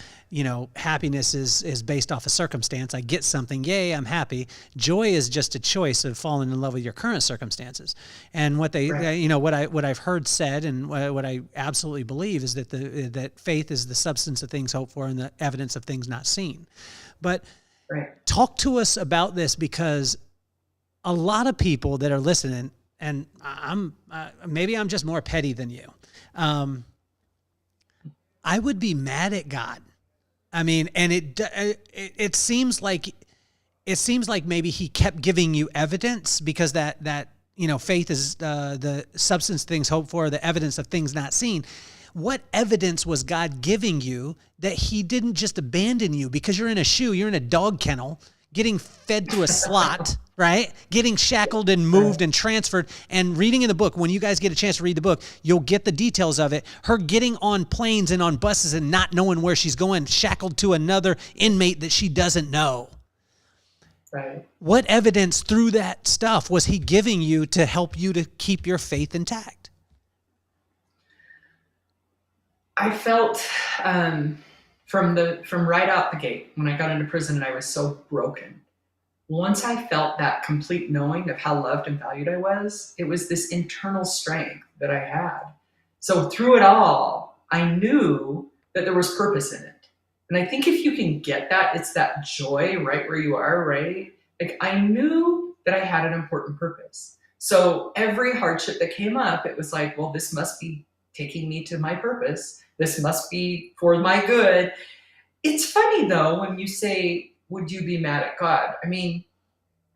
happiness is based off a circumstance. I get something, yay, I'm happy. Joy is just a choice of falling in love with your current circumstances. And what what I've heard said, and what I absolutely believe, is that faith is the substance of things hoped for and the evidence of things not seen. But talk to us about this, because a lot of people that are listening, and maybe I'm just more petty than you, I would be mad at God. And it seems like maybe he kept giving you evidence, because that faith is the substance of things hoped for, the evidence of things not seen. What evidence was God giving you that he didn't just abandon you because you're in a shoe, you're in a dog kennel, getting fed through a slot, right? Getting shackled and moved and transferred, and reading in the book. When you guys get a chance to read the book, you'll get the details of it. Her getting on planes and on buses and not knowing where she's going, shackled to another inmate that she doesn't know. Right. What evidence through that stuff was he giving you to help you to keep your faith intact? I felt from right out the gate, when I got into prison and I was so broken, once I felt that complete knowing of how loved and valued I was, it was this internal strength that I had. So through it all, I knew that there was purpose in it. And I think if you can get that, it's that joy right where you are, right? Like I knew that I had an important purpose. So every hardship that came up, it was like, well, this must be taking me to my purpose. This must be for my good. It's funny though, when you say, would you be mad at God? I mean,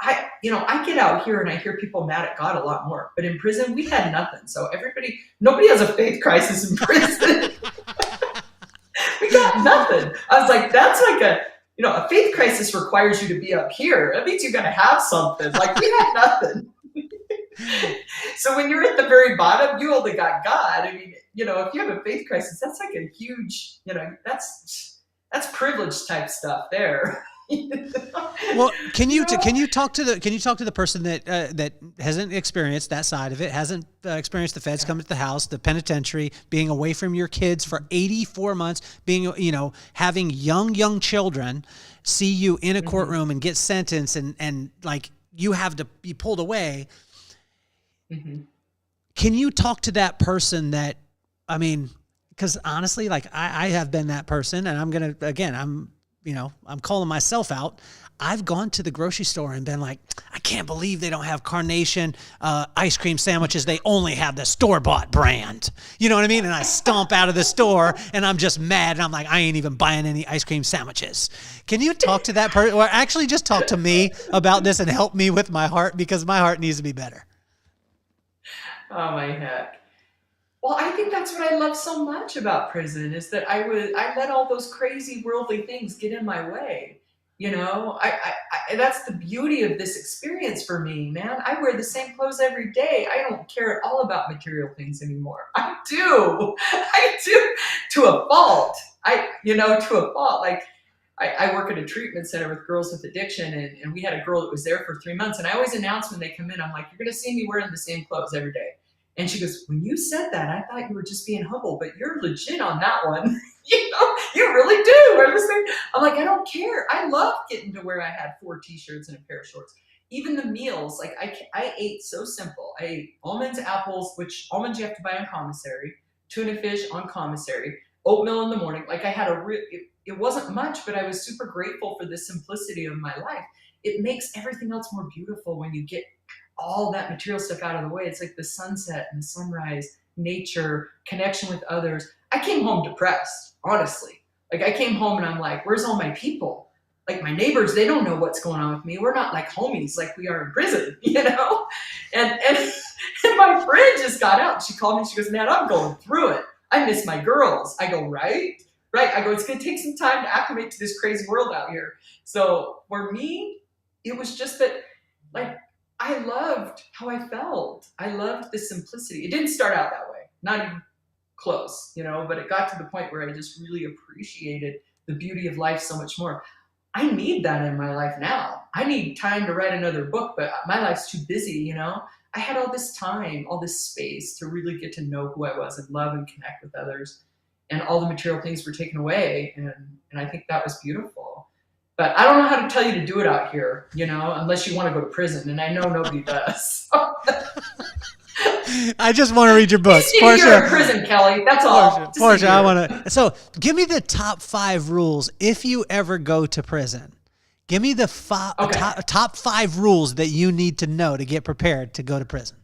I get out here and I hear people mad at God a lot more, but in prison we had nothing. So nobody has a faith crisis in prison. We got nothing. I was like, that's like a faith crisis requires you to be up here. That means you got to have something. Like we had nothing. So when you're at the very bottom, you only got God. I mean, if you have a faith crisis, that's like a huge, that's privilege type stuff there. Well, can you talk to the person that hasn't experienced that side of it, hasn't experienced the feds coming to the house, the penitentiary, being away from your kids for 84 months, being having young children see you in a courtroom and get sentenced, and like you have to be pulled away. Can you talk to that person that, I mean, because honestly, like I have been that person, and I'm calling myself out. I've gone to the grocery store and been like, I can't believe they don't have Carnation ice cream sandwiches. They only have the store-bought brand. You know what I mean? And I stomp out of the store and I'm just mad. And I'm like, I ain't even buying any ice cream sandwiches. Can you talk to that person, or actually just talk to me about this and help me with my heart, because my heart needs to be better? Oh my heck. Well, I think that's what I love so much about prison, is that I let all those crazy worldly things get in my way. That's the beauty of this experience for me, man. I wear the same clothes every day. I don't care at all about material things anymore. I do to a fault. To a fault. Like I work at a treatment center with girls with addiction, and we had a girl that was there for 3 months. And I always announce when they come in, I'm like, you're going to see me wearing the same clothes every day. And she goes, when you said that, I thought you were just being humble, but you're legit on that one. You really do. I'm like, I don't care. I love getting to where I had 4 t-shirts and a pair of shorts. Even the meals, like I ate so simple. I ate almonds, apples, which almonds you have to buy on commissary, tuna fish on commissary, oatmeal in the morning. Like I had it wasn't much, but I was super grateful for the simplicity of my life. It makes everything else more beautiful when you get all that material stuff out of the way. It's like the sunset and the sunrise, nature, connection with others. I came home depressed, honestly. Like I came home and I'm like, where's all my people? Like my neighbors, they don't know what's going on with me. We're not like homies like we are in prison, And my friend just got out. She called me. She goes, man, I'm going through it. I miss my girls. I go, right. I go, it's going to take some time to acclimate to this crazy world out here. So for me, it was just that, like, I loved how I felt. I loved the simplicity. It didn't start out that way, not even close, but it got to the point where I just really appreciated the beauty of life so much more. I need that in my life now. I need time to write another book, but my life's too busy, I had all this time, all this space to really get to know who I was and love and connect with others. And all the material things were taken away. And I think that was beautiful. But I don't know how to tell you to do it out here, unless you want to go to prison. And I know nobody does. I just want to read your book. Portia, you're in prison, Kelly. That's all. Portia, I want to. So give me the top 5 rules if you ever go to prison. Give me the top 5 rules that you need to know to get prepared to go to prison.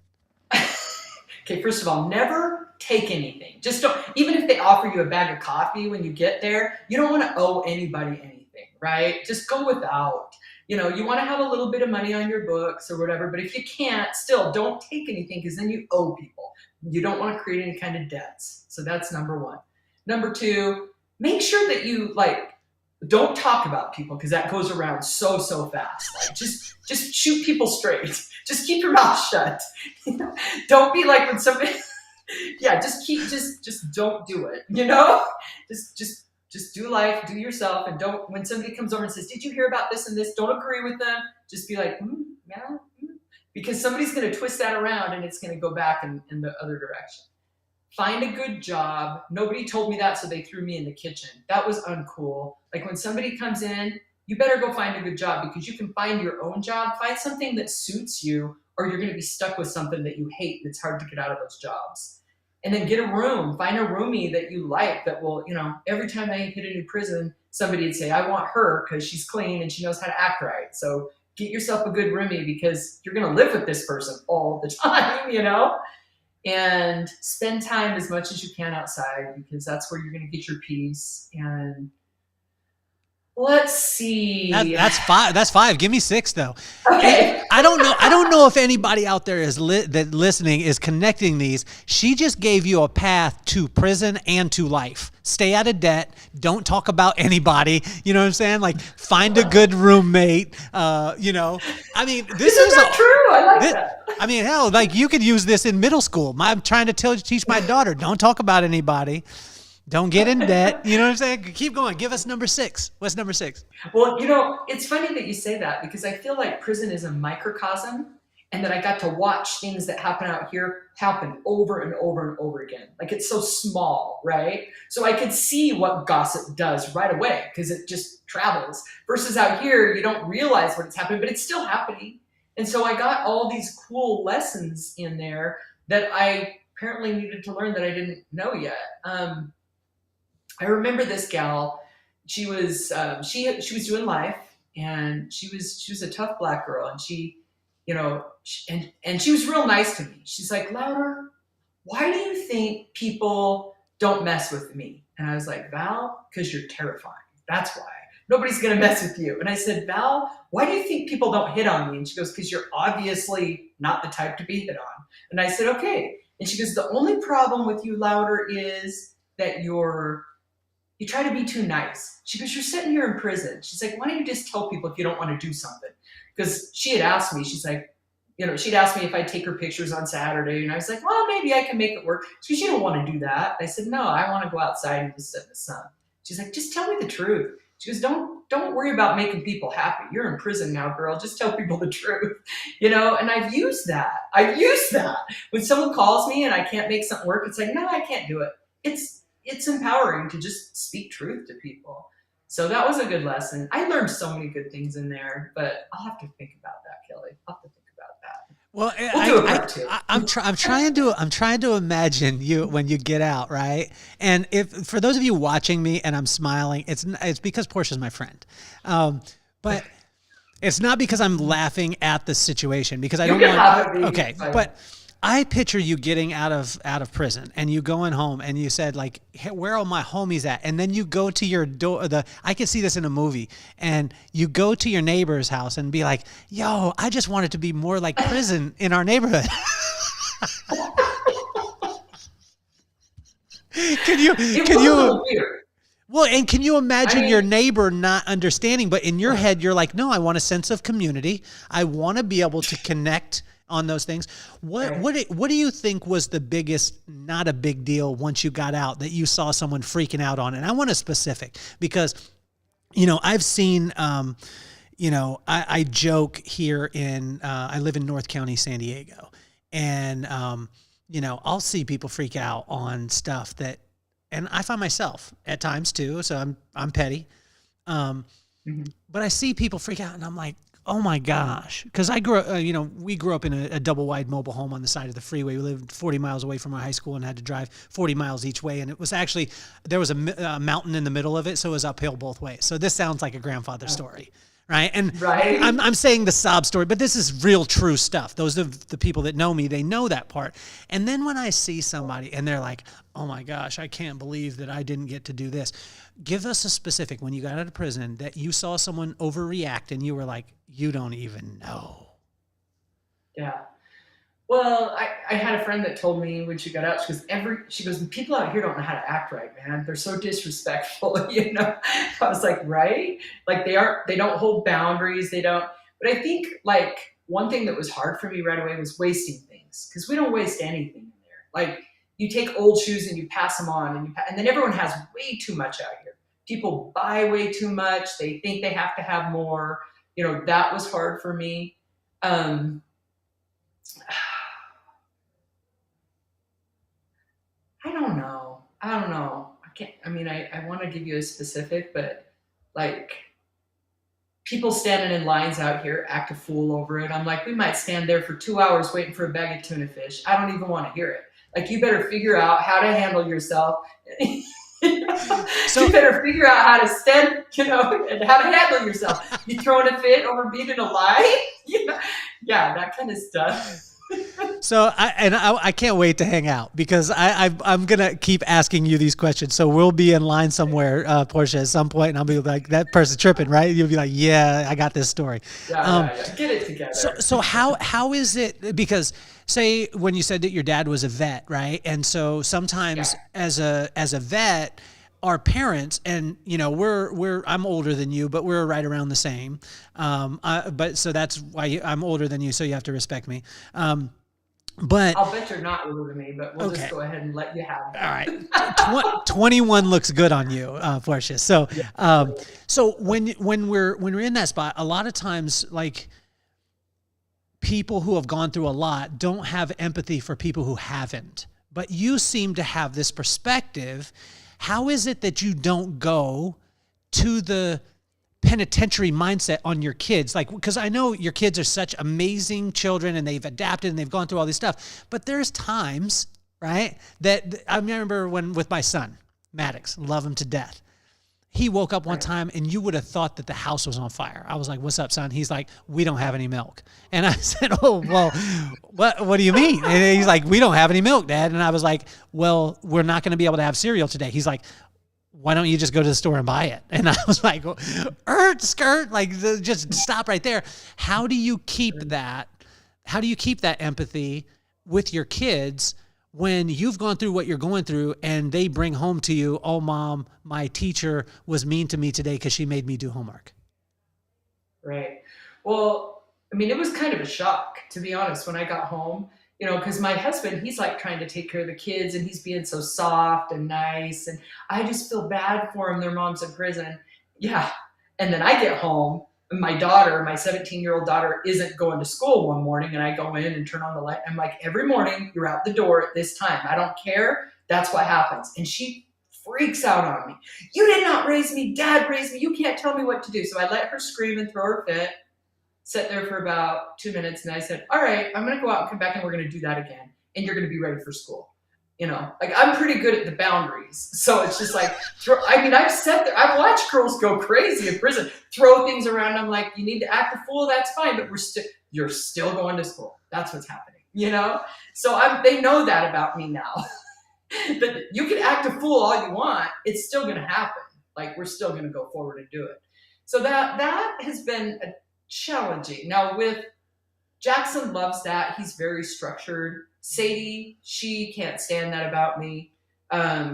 Okay, first of all, never take anything. Just don't, even if they offer you a bag of coffee when you get there, you don't want to owe anybody anything. Right? Just go without. You want to have a little bit of money on your books or whatever, but if you can't, still don't take anything, because then you owe people. You don't want to create any kind of debts. So that's number 1. Number 2, make sure that you don't talk about people, because that goes around so fast. Like just shoot people straight. Just keep your mouth shut. Don't be like when somebody just don't do it. Just do life, do yourself, and don't, when somebody comes over and says, did you hear about this and this? Don't agree with them. Just be like, yeah. Because somebody's going to twist that around and it's going to go back in the other direction. Find a good job. Nobody told me that, so they threw me in the kitchen. That was uncool. Like when somebody comes in, you better go find a good job, because you can find your own job. Find something that suits you, or you're going to be stuck with something that you hate that's hard to get out of those jobs. And then get a room. Find a roomie that you like, that will, every time I hit a new prison, somebody would say, I want her because she's clean and she knows how to act right. So get yourself a good roomie, because you're going to live with this person all the time, and spend time as much as you can outside, because that's where you're going to get your peace. And let's see. That's 5. That's 5. Give me 6 though. Okay. I don't know if anybody out there that listening is connecting these. She just gave you a path to prison and to life. Stay out of debt. Don't talk about anybody. You know what I'm saying? Like, find a good roommate. I mean, this is true. I like that. I mean, hell, like you could use this in middle school. I'm trying to teach my daughter, don't talk about anybody. Don't get in debt. You know what I'm saying? Keep going. Give us number 6. What's number 6? Well, it's funny that you say that because I feel like prison is a microcosm and that I got to watch things that happen out here happen over and over and over again. Like it's so small, right? So I could see what gossip does right away because it just travels. Versus out here, you don't realize what it's happening, but it's still happening. And so I got all these cool lessons in there that I apparently needed to learn that I didn't know yet. I remember this gal. She was she was doing life, and she was a tough Black girl, and she was real nice to me. She's like, Louder, why do you think people don't mess with me? And I was like, Val, because you're terrifying. That's why. Nobody's going to mess with you. And I said, Val, why do you think people don't hit on me? And she goes, because you're obviously not the type to be hit on. And I said, okay. And she goes, the only problem with you, Louder, is that you try to be too nice. She goes, you're sitting here in prison. She's like, why don't you just tell people if you don't want to do something? Because she had asked me, she's like, she'd asked me if I'd take her pictures on Saturday. And I was like, well, maybe I can make it work. She goes, you don't want to do that. I said, no, I want to go outside and just sit in the sun. She's like, just tell me the truth. She goes, don't worry about making people happy. You're in prison now, girl. Just tell people the truth, and I've used that. When someone calls me and I can't make something work, it's like, no, I can't do it. It's empowering to just speak truth to people. So that was a good lesson. I learned so many good things in there, but I'll have to think about that, Kelly. I'll have to think about that. Well, we'll do a part 2. I'm trying to imagine you when you get out, right? And if for those of you watching me and I'm smiling, it's because Portia's my friend, but it's not because I'm laughing at the situation because I don't want. Okay, but I picture you getting out of prison and you going home and you said like, hey, where are my homies at? And then you go to your door. I can see this in a movie, and you go to your neighbor's house and be like, yo, I just want it to be more like prison in our neighborhood. Can you? Weird. Well, and can you imagine your neighbor not understanding, but in your head, you're like, no, I want a sense of community. I want to be able to connect on those things. What do you think was the biggest, not a big deal once you got out that you saw someone freaking out on? And I want a specific because, I've seen, I joke here I live in North County, San Diego, and, I'll see people freak out on stuff and I find myself at times too. So I'm petty. But I see people freak out and I'm like, oh my gosh. Cause I grew up, we grew up in a double wide mobile home on the side of the freeway. We lived 40 miles away from our high school and had to drive 40 miles each way. And it was actually, there was a mountain in the middle of it. So it was uphill both ways. So this sounds like a grandfather story. Right. And I'm saying the sob story, but this is real true stuff. Those are the people that know me, they know that part. And then when I see somebody and they're like, oh my gosh, I can't believe that I didn't get to do this. Give us a specific, when you got out of prison, that you saw someone overreact and you were like, you don't even know. Yeah. Well, I had a friend that told me when she got out, she goes, the people out here don't know how to act right, man. They're so disrespectful, I was like, right? Like they don't hold boundaries. They don't, but I think like one thing that was hard for me right away was wasting things, because we don't waste anything in there. Like you take old shoes and you pass them on and then everyone has way too much out here. People buy way too much. They think they have to have more, that was hard for me. I don't know. I want to give you a specific, but like people standing in lines out here act a fool over it. I'm like, we might stand there for 2 hours waiting for a bag of tuna fish. I don't even want to hear it. Like, you better figure out how to handle yourself. So you better figure out how to stand, and how to handle yourself. You throwing a fit over being in a line? Yeah, that kind of stuff. So I can't wait to hang out because I'm gonna keep asking you these questions. So we'll be in line somewhere, Portia, at some point, and I'll be like, "That person's tripping, right?" You'll be like, "Yeah, I got this story." Yeah. Get it together. So how is it? Because say when you said that your dad was a vet, right? And so sometimes as a vet, our parents, and I'm older than you, but we're right around the same. But so that's why I'm older than you, so you have to respect me. But I'll bet you're not older than me, but we'll just okay. go ahead and let you have All right. that. 21 looks good on you, Portia. So, Yeah. so when we're in that spot, a lot of times, like, people who have gone through a lot don't have empathy for people who haven't. But you seem to have this perspective. How is it that you don't go to the penitentiary mindset on your kids? Like, because I know your kids are such amazing children and they've adapted and they've gone through all this stuff. But there's times, right, that I remember when with my son, Maddox, love him to death. He woke up one time and you would have thought that the house was on fire. I was like, "What's up, son?" He's like, "We don't have any milk." And I said, "Oh, well, what do you mean?" And he's like, "We don't have any milk, Dad." And I was like, "Well, we're not going to be able to have cereal today." He's like, "Why don't you just go to the store and buy it?" And I was like, skirt, like, just stop right there. How do you keep that? How do you keep that empathy with your kids when you've gone through what you're going through and they bring home to you, "Oh, Mom, my teacher was mean to me today because she made me do homework"? Right. Well, I mean, it was kind of a shock, to be honest, when I got home, because my husband, he's like trying to take care of the kids and he's being so soft and nice. And I just feel bad for him. Their mom's in prison. Yeah. And then I get home and my daughter, my 17-year-old daughter, isn't going to school one morning. And I go in and turn on the light. I'm like, every morning you're out the door at this time. I don't care. That's what happens. And she freaks out on me. "You did not raise me. Dad raised me. You can't tell me what to do." So I let her scream and throw her fit, sat there for about 2 minutes. And I said, "All right, I'm going to go out and come back and we're going to do that again. And you're going to be ready for school." Like, I'm pretty good at the boundaries. So it's just like, I've sat there, I've watched girls go crazy in prison, throw things around. I'm like, you need to act a fool. That's fine. But you're still going to school. That's what's happening. So they know that about me now. But you can act a fool all you want. It's still going to happen. Like, we're still going to go forward and do it. So that has been challenging. Now with Jackson, loves that. He's very structured. Sadie, she can't stand that about me.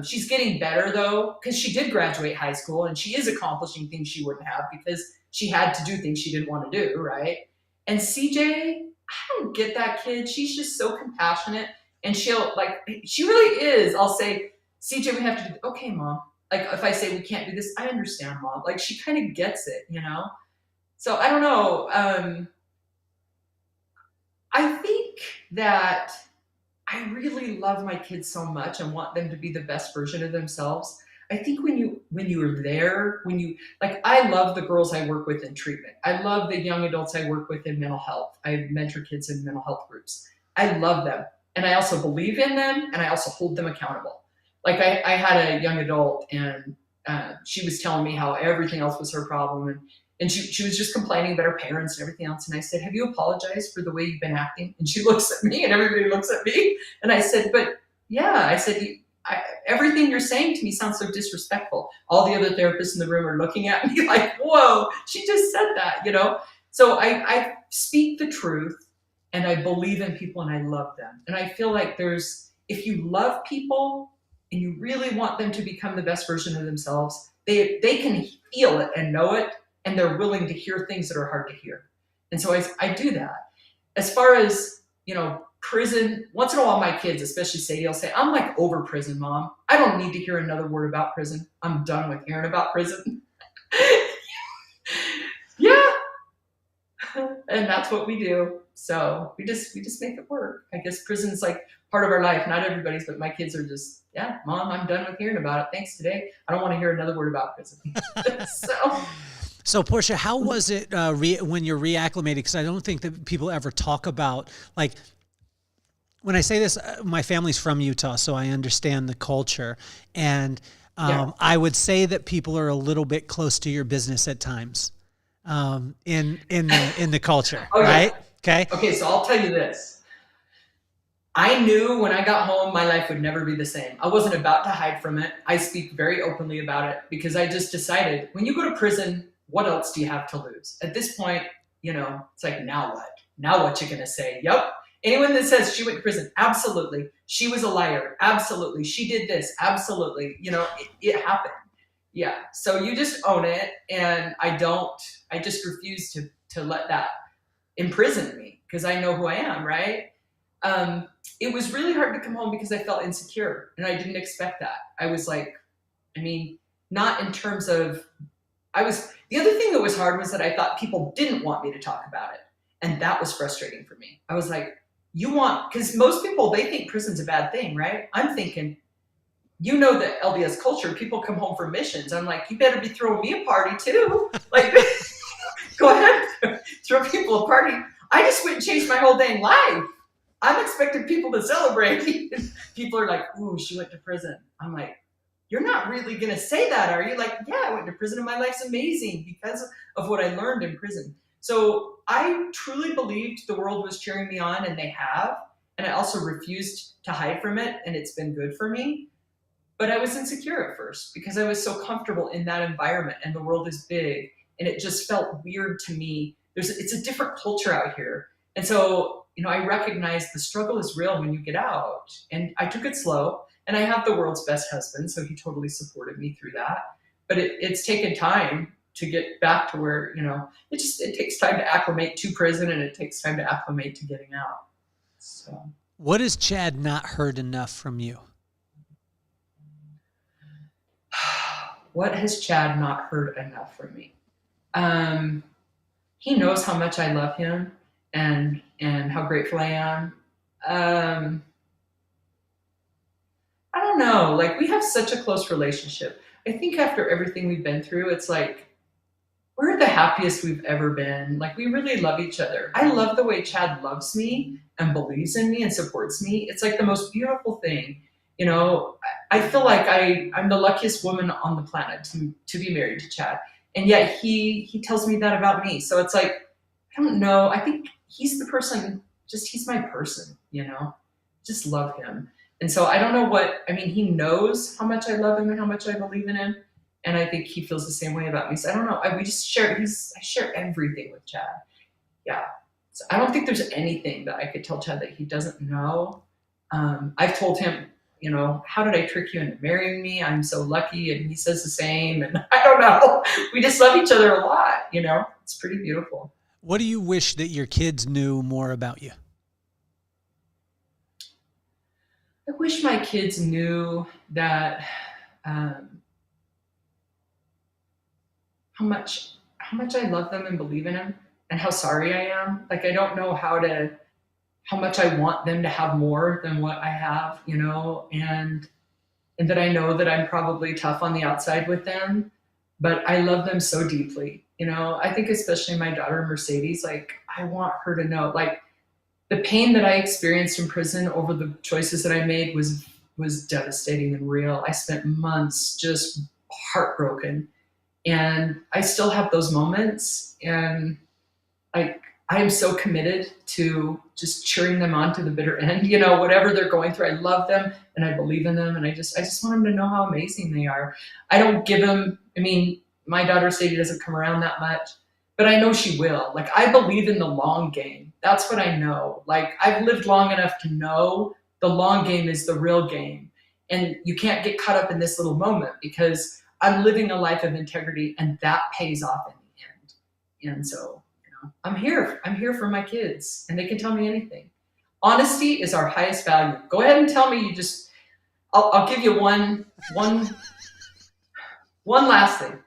She's getting better though, because she did graduate high school and she is accomplishing things she wouldn't have because she had to do things she didn't want to do, right? And CJ, I don't get that kid. She's just so compassionate. And she really is. I'll say, "CJ, we have to do, okay, Mom." Like, if I say we can't do this, "I understand, Mom." Like, she kind of gets it. So I don't know. I think that I really love my kids so much and want them to be the best version of themselves. I think when you are there, like, I love the girls I work with in treatment. I love the young adults I work with in mental health. I mentor kids in mental health groups. I love them. And I also believe in them and I also hold them accountable. Like, I had a young adult and she was telling me how everything else was her problem. And she was just complaining about her parents and everything else. And I said, "Have you apologized for the way you've been acting?" And she looks at me and everybody looks at me. And I said, "But yeah," I said, "everything you're saying to me sounds so disrespectful." All the other therapists in the room are looking at me like, "Whoa, she just said that." So I speak the truth and I believe in people and I love them. And I feel like if you love people and you really want them to become the best version of themselves, they can feel it and know it. And they're willing to hear things that are hard to hear. And so I do that. As far as, prison, once in a while my kids, especially Sadie, will say, "I'm like over prison, Mom. I don't need to hear another word about prison. I'm done with hearing about prison." Yeah. And that's what we do. So we just make it work. I guess prison's like part of our life. Not everybody's, but my kids are just, "Yeah, Mom, I'm done with hearing about it. Thanks today. I don't want to hear another word about prison." So, Portia, how was it when you're reacclimated? Because I don't think that people ever talk about, like, when I say this, my family's from Utah, so I understand the culture. And Yeah. I would say that people are a little bit close to your business at times in the culture, Oh, right? yeah. Okay. Okay, so I'll tell you this. I knew when I got home, my life would never be the same. I wasn't about to hide from it. I speak very openly about it because I just decided, when you go to prison, what else do you have to lose? At this point, it's like, now what? Now what you gonna say? Yep. Anyone that says she went to prison, absolutely. She was a liar, absolutely. She did this, absolutely. It happened. Yeah. So you just own it, and I just refuse to let that imprison me because I know who I am, right? it was really hard to come home because I felt insecure and I didn't expect that. I was like, I mean, not in terms of, the other thing that was hard was that I thought people didn't want me to talk about it. And that was frustrating for me. I was like, because most people, they think prison's a bad thing, right? I'm thinking, the LDS culture, people come home from missions. I'm like, you better be throwing me a party too. Like, go ahead, throw people a party. I just went and changed my whole dang life. I'm expecting people to celebrate. People are like, ooh, she went to prison. I'm like, you're not really going to say that, are you? Like, yeah, I went to prison and my life's amazing because of what I learned in prison. So I truly believed the world was cheering me on, and they have. And I also refused to hide from it, and it's been good for me. But I was insecure at first because I was so comfortable in that environment, and the world is big, and it just felt weird to me. It's a different culture out here. And so, I recognize the struggle is real when you get out. And I took it slow, and I have the world's best husband, so he totally supported me through that. But it's taken time to get back to where, it takes time to acclimate to prison, and it takes time to acclimate to getting out. So, what has Chad not heard enough from you? What has Chad not heard enough from me? He knows how much I love him and how grateful I am. I don't know. Like, we have such a close relationship. I think after everything we've been through, it's like, we're the happiest we've ever been. Like, we really love each other. I love the way Chad loves me and believes in me and supports me. It's like the most beautiful thing. I feel like I'm the luckiest woman on the planet to be married to Chad. And yet he tells me that about me. So it's like, I don't know. I think he's the person, he's my person, just love him. And so I don't know he knows how much I love him and how much I believe in him. And I think he feels the same way about me. So I don't know. I share everything with Chad. Yeah. So I don't think there's anything that I could tell Chad that he doesn't know. I've told him, how did I trick you into marrying me? I'm so lucky. And he says the same. And I don't know. We just love each other a lot. It's pretty beautiful. What do you wish that your kids knew more about you? I wish my kids knew that how much I love them and believe in them, and how sorry I am. Like, I don't know how much I want them to have more than what I have, and that I know that I'm probably tough on the outside with them, but I love them so deeply. I think especially my daughter Mercedes, like, I want her to know, like, the pain that I experienced in prison over the choices that I made was devastating and real. I spent months just heartbroken, and I still have those moments, and I am so committed to just cheering them on to the bitter end, whatever they're going through. I love them and I believe in them. And I just want them to know how amazing they are. I don't give them, my daughter Sadie doesn't come around that much, but I know she will. Like, I believe in the long game. That's what I know. Like, I've lived long enough to know the long game is the real game. And you can't get caught up in this little moment, because I'm living a life of integrity, and that pays off in the end. And so, I'm here for my kids, and they can tell me anything. Honesty is our highest value. Go ahead and tell me I'll give you one last thing.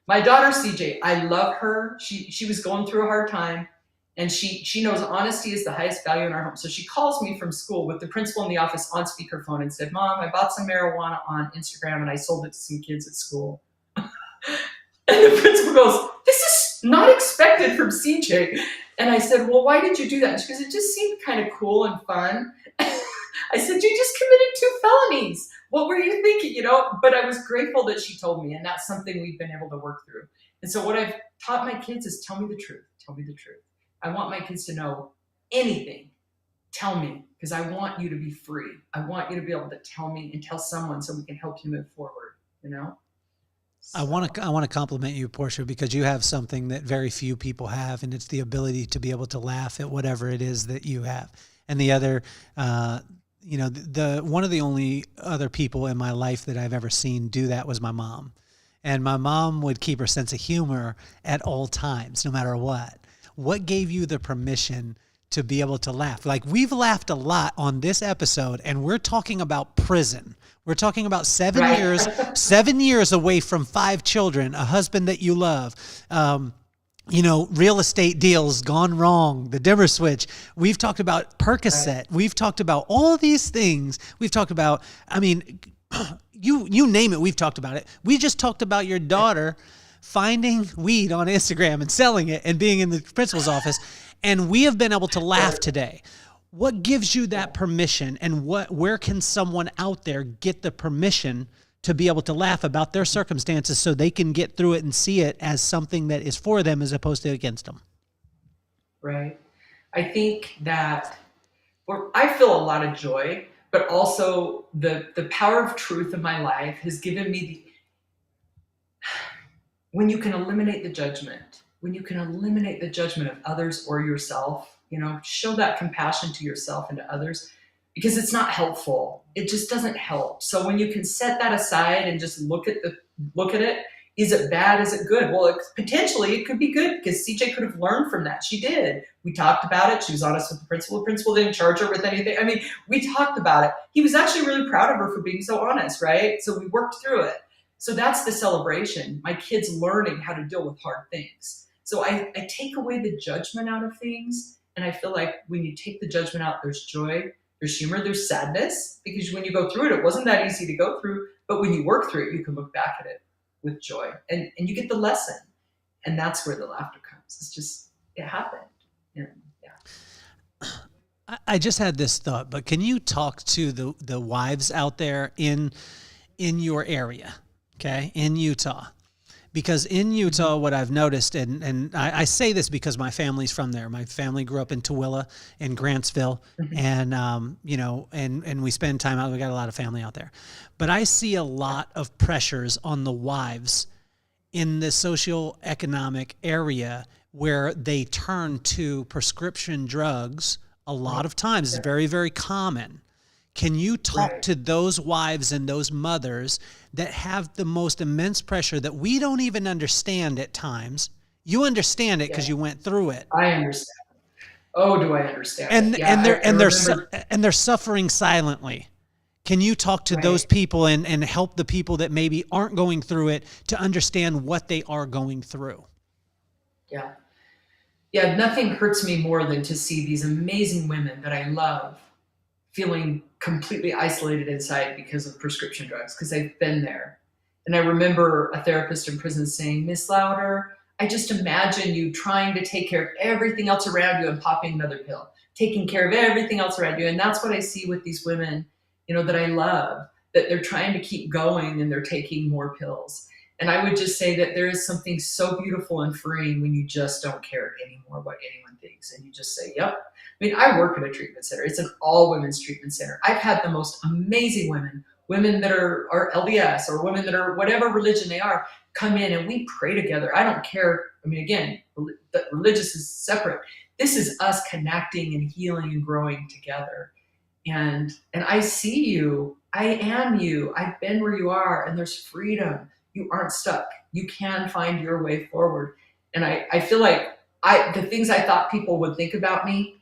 My daughter CJ, I love her. She was going through a hard time, and she knows honesty is the highest value in our home. So she calls me from school with the principal in the office on speakerphone and said, "Mom, I bought some marijuana on Instagram and I sold it to some kids at school." And the principal goes, "This is not expected from CJ." And I said, "Well, why did you do that?" And she goes, "It just seemed kind of cool and fun." I said, "You just committed 2 felonies. What were you thinking?" But I was grateful that she told me, and that's something we've been able to work through. And so what I've taught my kids is tell me the truth. Tell me the truth. I want my kids to know anything. Tell me, because I want you to be free. I want you to be able to tell me and tell someone so we can help you move forward, So. I want to compliment you, Portia, because you have something that very few people have, and it's the ability to be able to laugh at whatever it is that you have. And the other, one of the only other people in my life that I've ever seen do that was my mom. And my mom would keep her sense of humor at all times, no matter what. What gave you the permission to be able to laugh. Like, we've laughed a lot on this episode, and we're talking about prison. We're talking about 7 years away from 5 children, a husband that you love, real estate deals gone wrong, the dimmer switch. We've talked about Percocet. Right. We've talked about all these things. We've talked about, you name it, we've talked about it. We just talked about your daughter finding weed on Instagram and selling it and being in the principal's office. And we have been able to laugh today. What gives you that permission, and where can someone out there get the permission to be able to laugh about their circumstances so they can get through it and see it as something that is for them as opposed to against them? Right. I think that I feel a lot of joy, but also the power of truth in my life has given me when you can eliminate the judgment, of others or yourself, show that compassion to yourself and to others, because it's not helpful. It just doesn't help. So when you can set that aside and just look at it, is it bad? Is it good? Well, potentially it could be good, because CJ could have learned from that. She did. We talked about it. She was honest with the principal. The principal didn't charge her with anything. We talked about it. He was actually really proud of her for being so honest, right? So we worked through it. So that's the celebration. My kids learning how to deal with hard things. So I take away the judgment out of things. And I feel like when you take the judgment out, there's joy, there's humor, there's sadness, because when you go through it, it wasn't that easy to go through. But when you work through it, you can look back at it with joy, and you get the lesson. And that's where the laughter comes. It's just, it happened. And yeah. I just had this thought, but can you talk to the wives out there in your area, okay, in Utah? Because in Utah, what I've noticed, and I say this because my family's from there. My family grew up in Tooele and Grantsville, and and we spend time out. We got a lot of family out there, but I see a lot of pressures on the wives in the socioeconomic area where they turn to prescription drugs. A lot of times, it's very, very common. Can you talk to those wives and those mothers that have the most immense pressure that we don't even understand at times? You understand it because you went through it. I understand. Oh, do I understand? And they're suffering silently. Can you talk to those people and help the people that maybe aren't going through it to understand what they are going through? Yeah. Yeah, nothing hurts me more than to see these amazing women that I love feeling completely isolated inside because of prescription drugs, because I've been there. And I remember a therapist in prison saying, "Miss Louder, I just imagine you trying to take care of everything else around you and popping another pill, taking care of everything else around you." And that's what I see with these women, that I love, that they're trying to keep going and they're taking more pills. And I would just say that there is something so beautiful and freeing when you just don't care anymore what anyone thinks. And you just say, yep. I work at a treatment center. It's an all women's treatment center. I've had the most amazing women that are LDS or women that are whatever religion they are, come in and we pray together. I don't care. Again, the religious is separate. This is us connecting and healing and growing together. And I see you. I am you. I've been where you are, and there's freedom. You aren't stuck. You can find your way forward. And I feel like the things I thought people would think about me,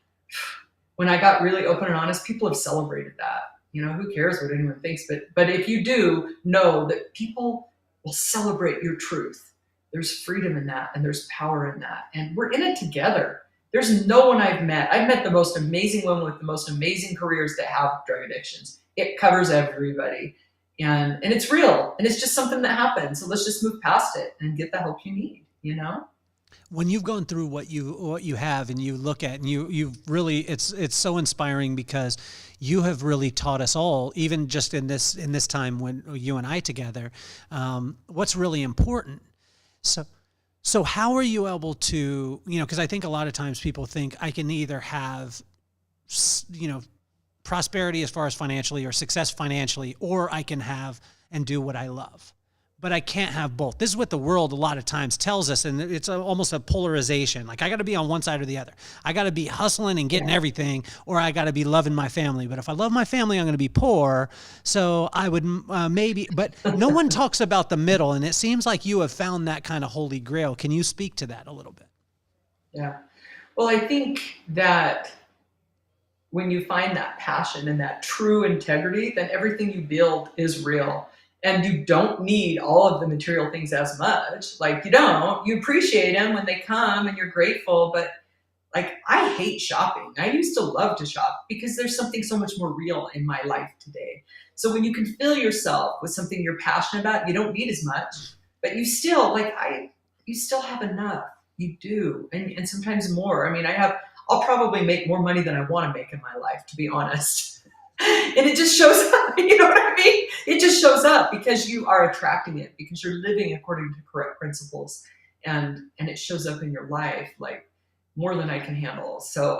when I got really open and honest, people have celebrated that. Who cares what anyone thinks? But if you do, know that people will celebrate your truth. There's freedom in that, and there's power in that. And we're in it together. There's no one I've met the most amazing women with the most amazing careers that have drug addictions. It covers everybody. And it's real, and it's just something that happens. So let's just move past it and get the help you need, When you've gone through what you have, and you look at, and you've really, it's so inspiring, because you have really taught us all, even just in this time when you and I together, what's really important. So how are you able to, because I think a lot of times people think I can either have, prosperity as far as financially, or success financially, or I can have and do what I love. But I can't have both. This is what the world a lot of times tells us, and it's almost a polarization. Like, I got to be on one side or the other. I got to be hustling and getting everything, or I got to be loving my family. But if I love my family, I'm going to be poor. So I would maybe, but no one talks about the middle, and it seems like you have found that kind of holy grail. Can you speak to that a little bit? Yeah. Well, I think that when you find that passion and that true integrity, then everything you build is real. And you don't need all of the material things as much. Like you appreciate them when they come and you're grateful. But like, I hate shopping. I used to love to shop because there's something so much more real in my life today. So when you can fill yourself with something you're passionate about, you don't need as much, but you still you still have enough. You do. And sometimes more. I mean, I'll probably make more money than I want to make in my life, to be honest. And it just shows up, you know what I mean? It just shows up because you are attracting it, because you're living according to correct principles. And it shows up in your life like more than I can handle. So,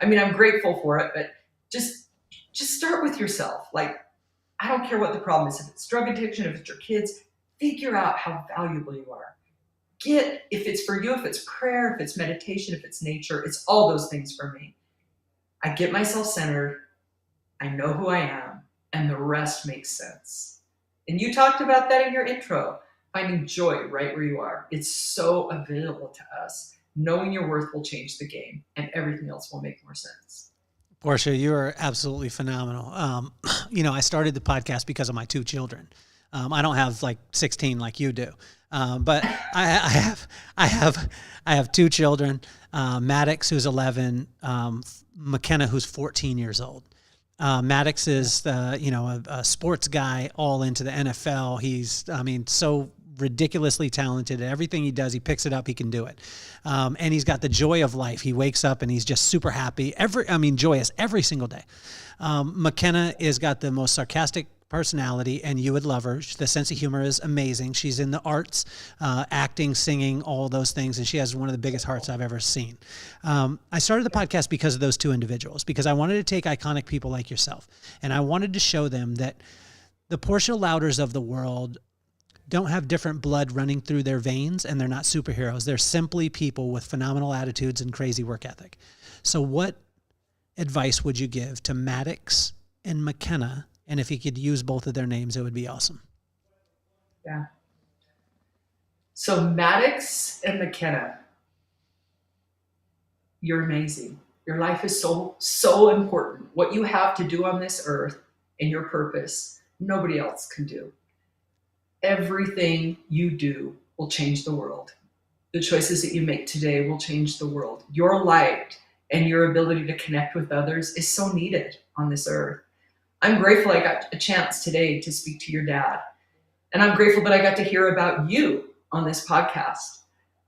I mean, I'm grateful for it, but just start with yourself. Like, I don't care what the problem is. If it's drug addiction, if it's your kids, figure out how valuable you are. If it's for you, if it's prayer, if it's meditation, if it's nature, it's all those things for me. I get myself centered. I know who I am, and the rest makes sense. And you talked about that in your intro, finding joy right where you are. It's so available to us. Knowing your worth will change the game, and everything else will make more sense. Portia, you are absolutely phenomenal. I started the podcast because of my two children. I don't have like 16 like you do, but I have two children. Maddox, who's 11, McKenna, who's 14 years old. Maddox is a sports guy, all into the NFL. He's, so ridiculously talented at everything he does. He picks it up, he can do it. And he's got the joy of life. He wakes up and he's just super happy, joyous every single day. McKenna has got the most sarcastic personality, and you would love her. The sense of humor is amazing. She's in the arts, acting, singing, all those things, and she has one of the biggest hearts I've ever seen. I started the podcast because of those two individuals, because I wanted to take iconic people like yourself, and I wanted to show them that the Portia Louders of the world don't have different blood running through their veins, and they're not superheroes. They're simply people with phenomenal attitudes and crazy work ethic. So what advice would you give to Maddox and McKenna? And if you could use both of their names, it would be awesome. Yeah. So Maddox and McKenna, you're amazing. Your life is so, so important. What you have to do on this earth and your purpose, nobody else can do. Everything you do will change the world. The choices that you make today will change the world. Your light and your ability to connect with others is so needed on this earth. I'm grateful I got a chance today to speak to your dad. And I'm grateful that I got to hear about you on this podcast.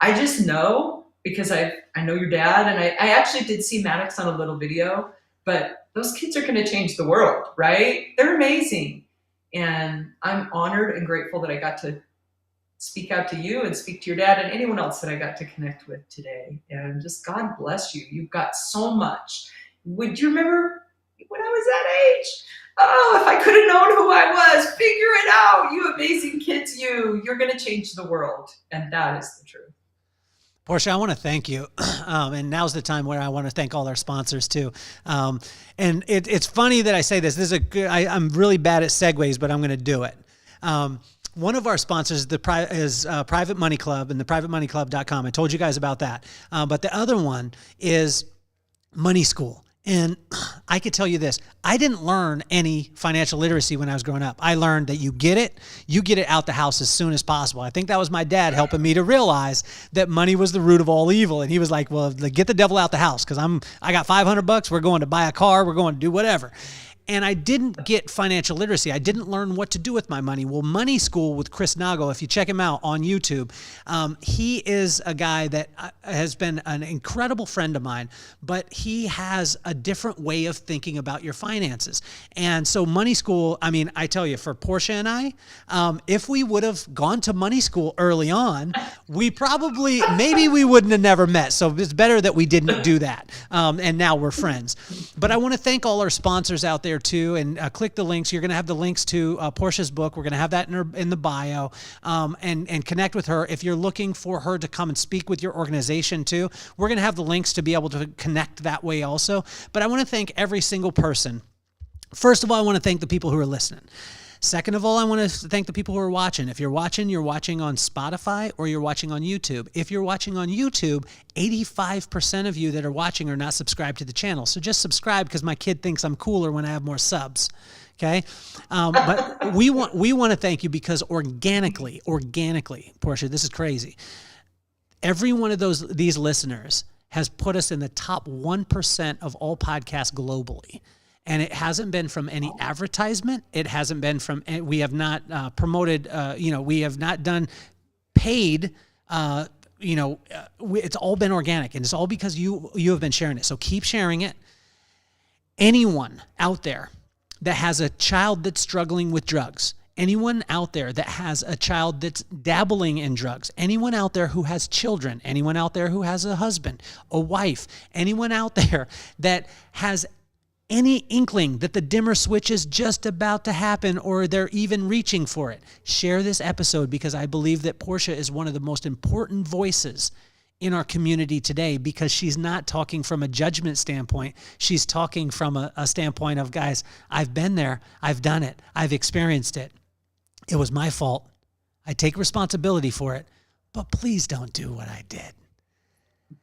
I just know, because I know your dad, and I actually did see Maddox on a little video, but those kids are going to change the world, right? They're amazing. And I'm honored and grateful that I got to speak out to you and speak to your dad and anyone else that I got to connect with today. And just God bless you. You've got so much. Would you remember when I was that age? Oh, if I could have known who I was, figure it out. You amazing kids, you're going to change the world. And that is the truth. Portia, I want to thank you. And now's the time where I want to thank all our sponsors too. And it's funny that I say this. I'm really bad at segues, but I'm going to do it. One of our sponsors is Private Money Club and the privatemoneyclub.com. I told you guys about that. But the other one is Money School. And I could tell you this, I didn't learn any financial literacy when I was growing up. I learned that you get it out the house as soon as possible. I think that was my dad helping me to realize that money was the root of all evil. And he was like, well, get the devil out the house, because I got $500. We're going to buy a car. We're going to do whatever. And I didn't get financial literacy. I didn't learn what to do with my money. Well, Money School with Chris Nago, if you check him out on YouTube, he is a guy that has been an incredible friend of mine, but he has a different way of thinking about your finances. And so Money School, I tell you, for Portia and I, if we would have gone to Money School early on, maybe we wouldn't have never met. So it's better that we didn't do that. And now we're friends. But I want to thank all our sponsors out there too, and click the links. You're going to have the links to Portia's book. We're going to have that in the bio, and connect with her. If you're looking for her to come and speak with your organization too, we're going to have the links to be able to connect that way also. But I want to thank every single person. First of all, I want to thank the people who are listening. Second of all, I want to thank the people who are watching. If you're watching on Spotify or you're watching on YouTube. If you're watching on YouTube, 85% of you that are watching are not subscribed to the channel. So just subscribe because my kid thinks I'm cooler when I have more subs. Okay. But we want to thank you because organically, Portia, this is crazy. Every one of these listeners has put us in the top 1% of all podcasts globally. And it hasn't been from any advertisement. It hasn't been from, we have not promoted, we have not done paid, it's all been organic, and it's all because you have been sharing it. So keep sharing it. Anyone out there that has a child that's struggling with drugs, anyone out there that has a child that's dabbling in drugs, anyone out there who has children, anyone out there who has a husband, a wife, anyone out there that has any inkling that the dimmer switch is just about to happen or they're even reaching for it, share this episode, because I believe that Portia is one of the most important voices in our community today, because she's not talking from a judgment standpoint. She's talking from a standpoint of, guys, I've been there. I've done it. I've experienced it. It was my fault. I take responsibility for it, but please don't do what I did.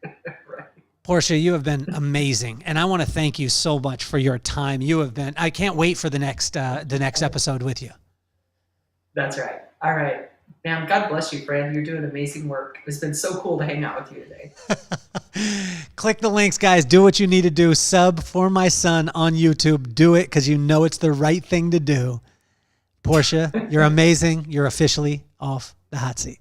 Right. Portia, you have been amazing. And I want to thank you so much for your time. I can't wait for the next episode with you. That's right. All right. Man, God bless you, friend. You're doing amazing work. It's been so cool to hang out with you today. Click the links, guys. Do what you need to do. Sub for my son on YouTube. Do it because you know it's the right thing to do. Portia, you're amazing. You're officially off the hot seat.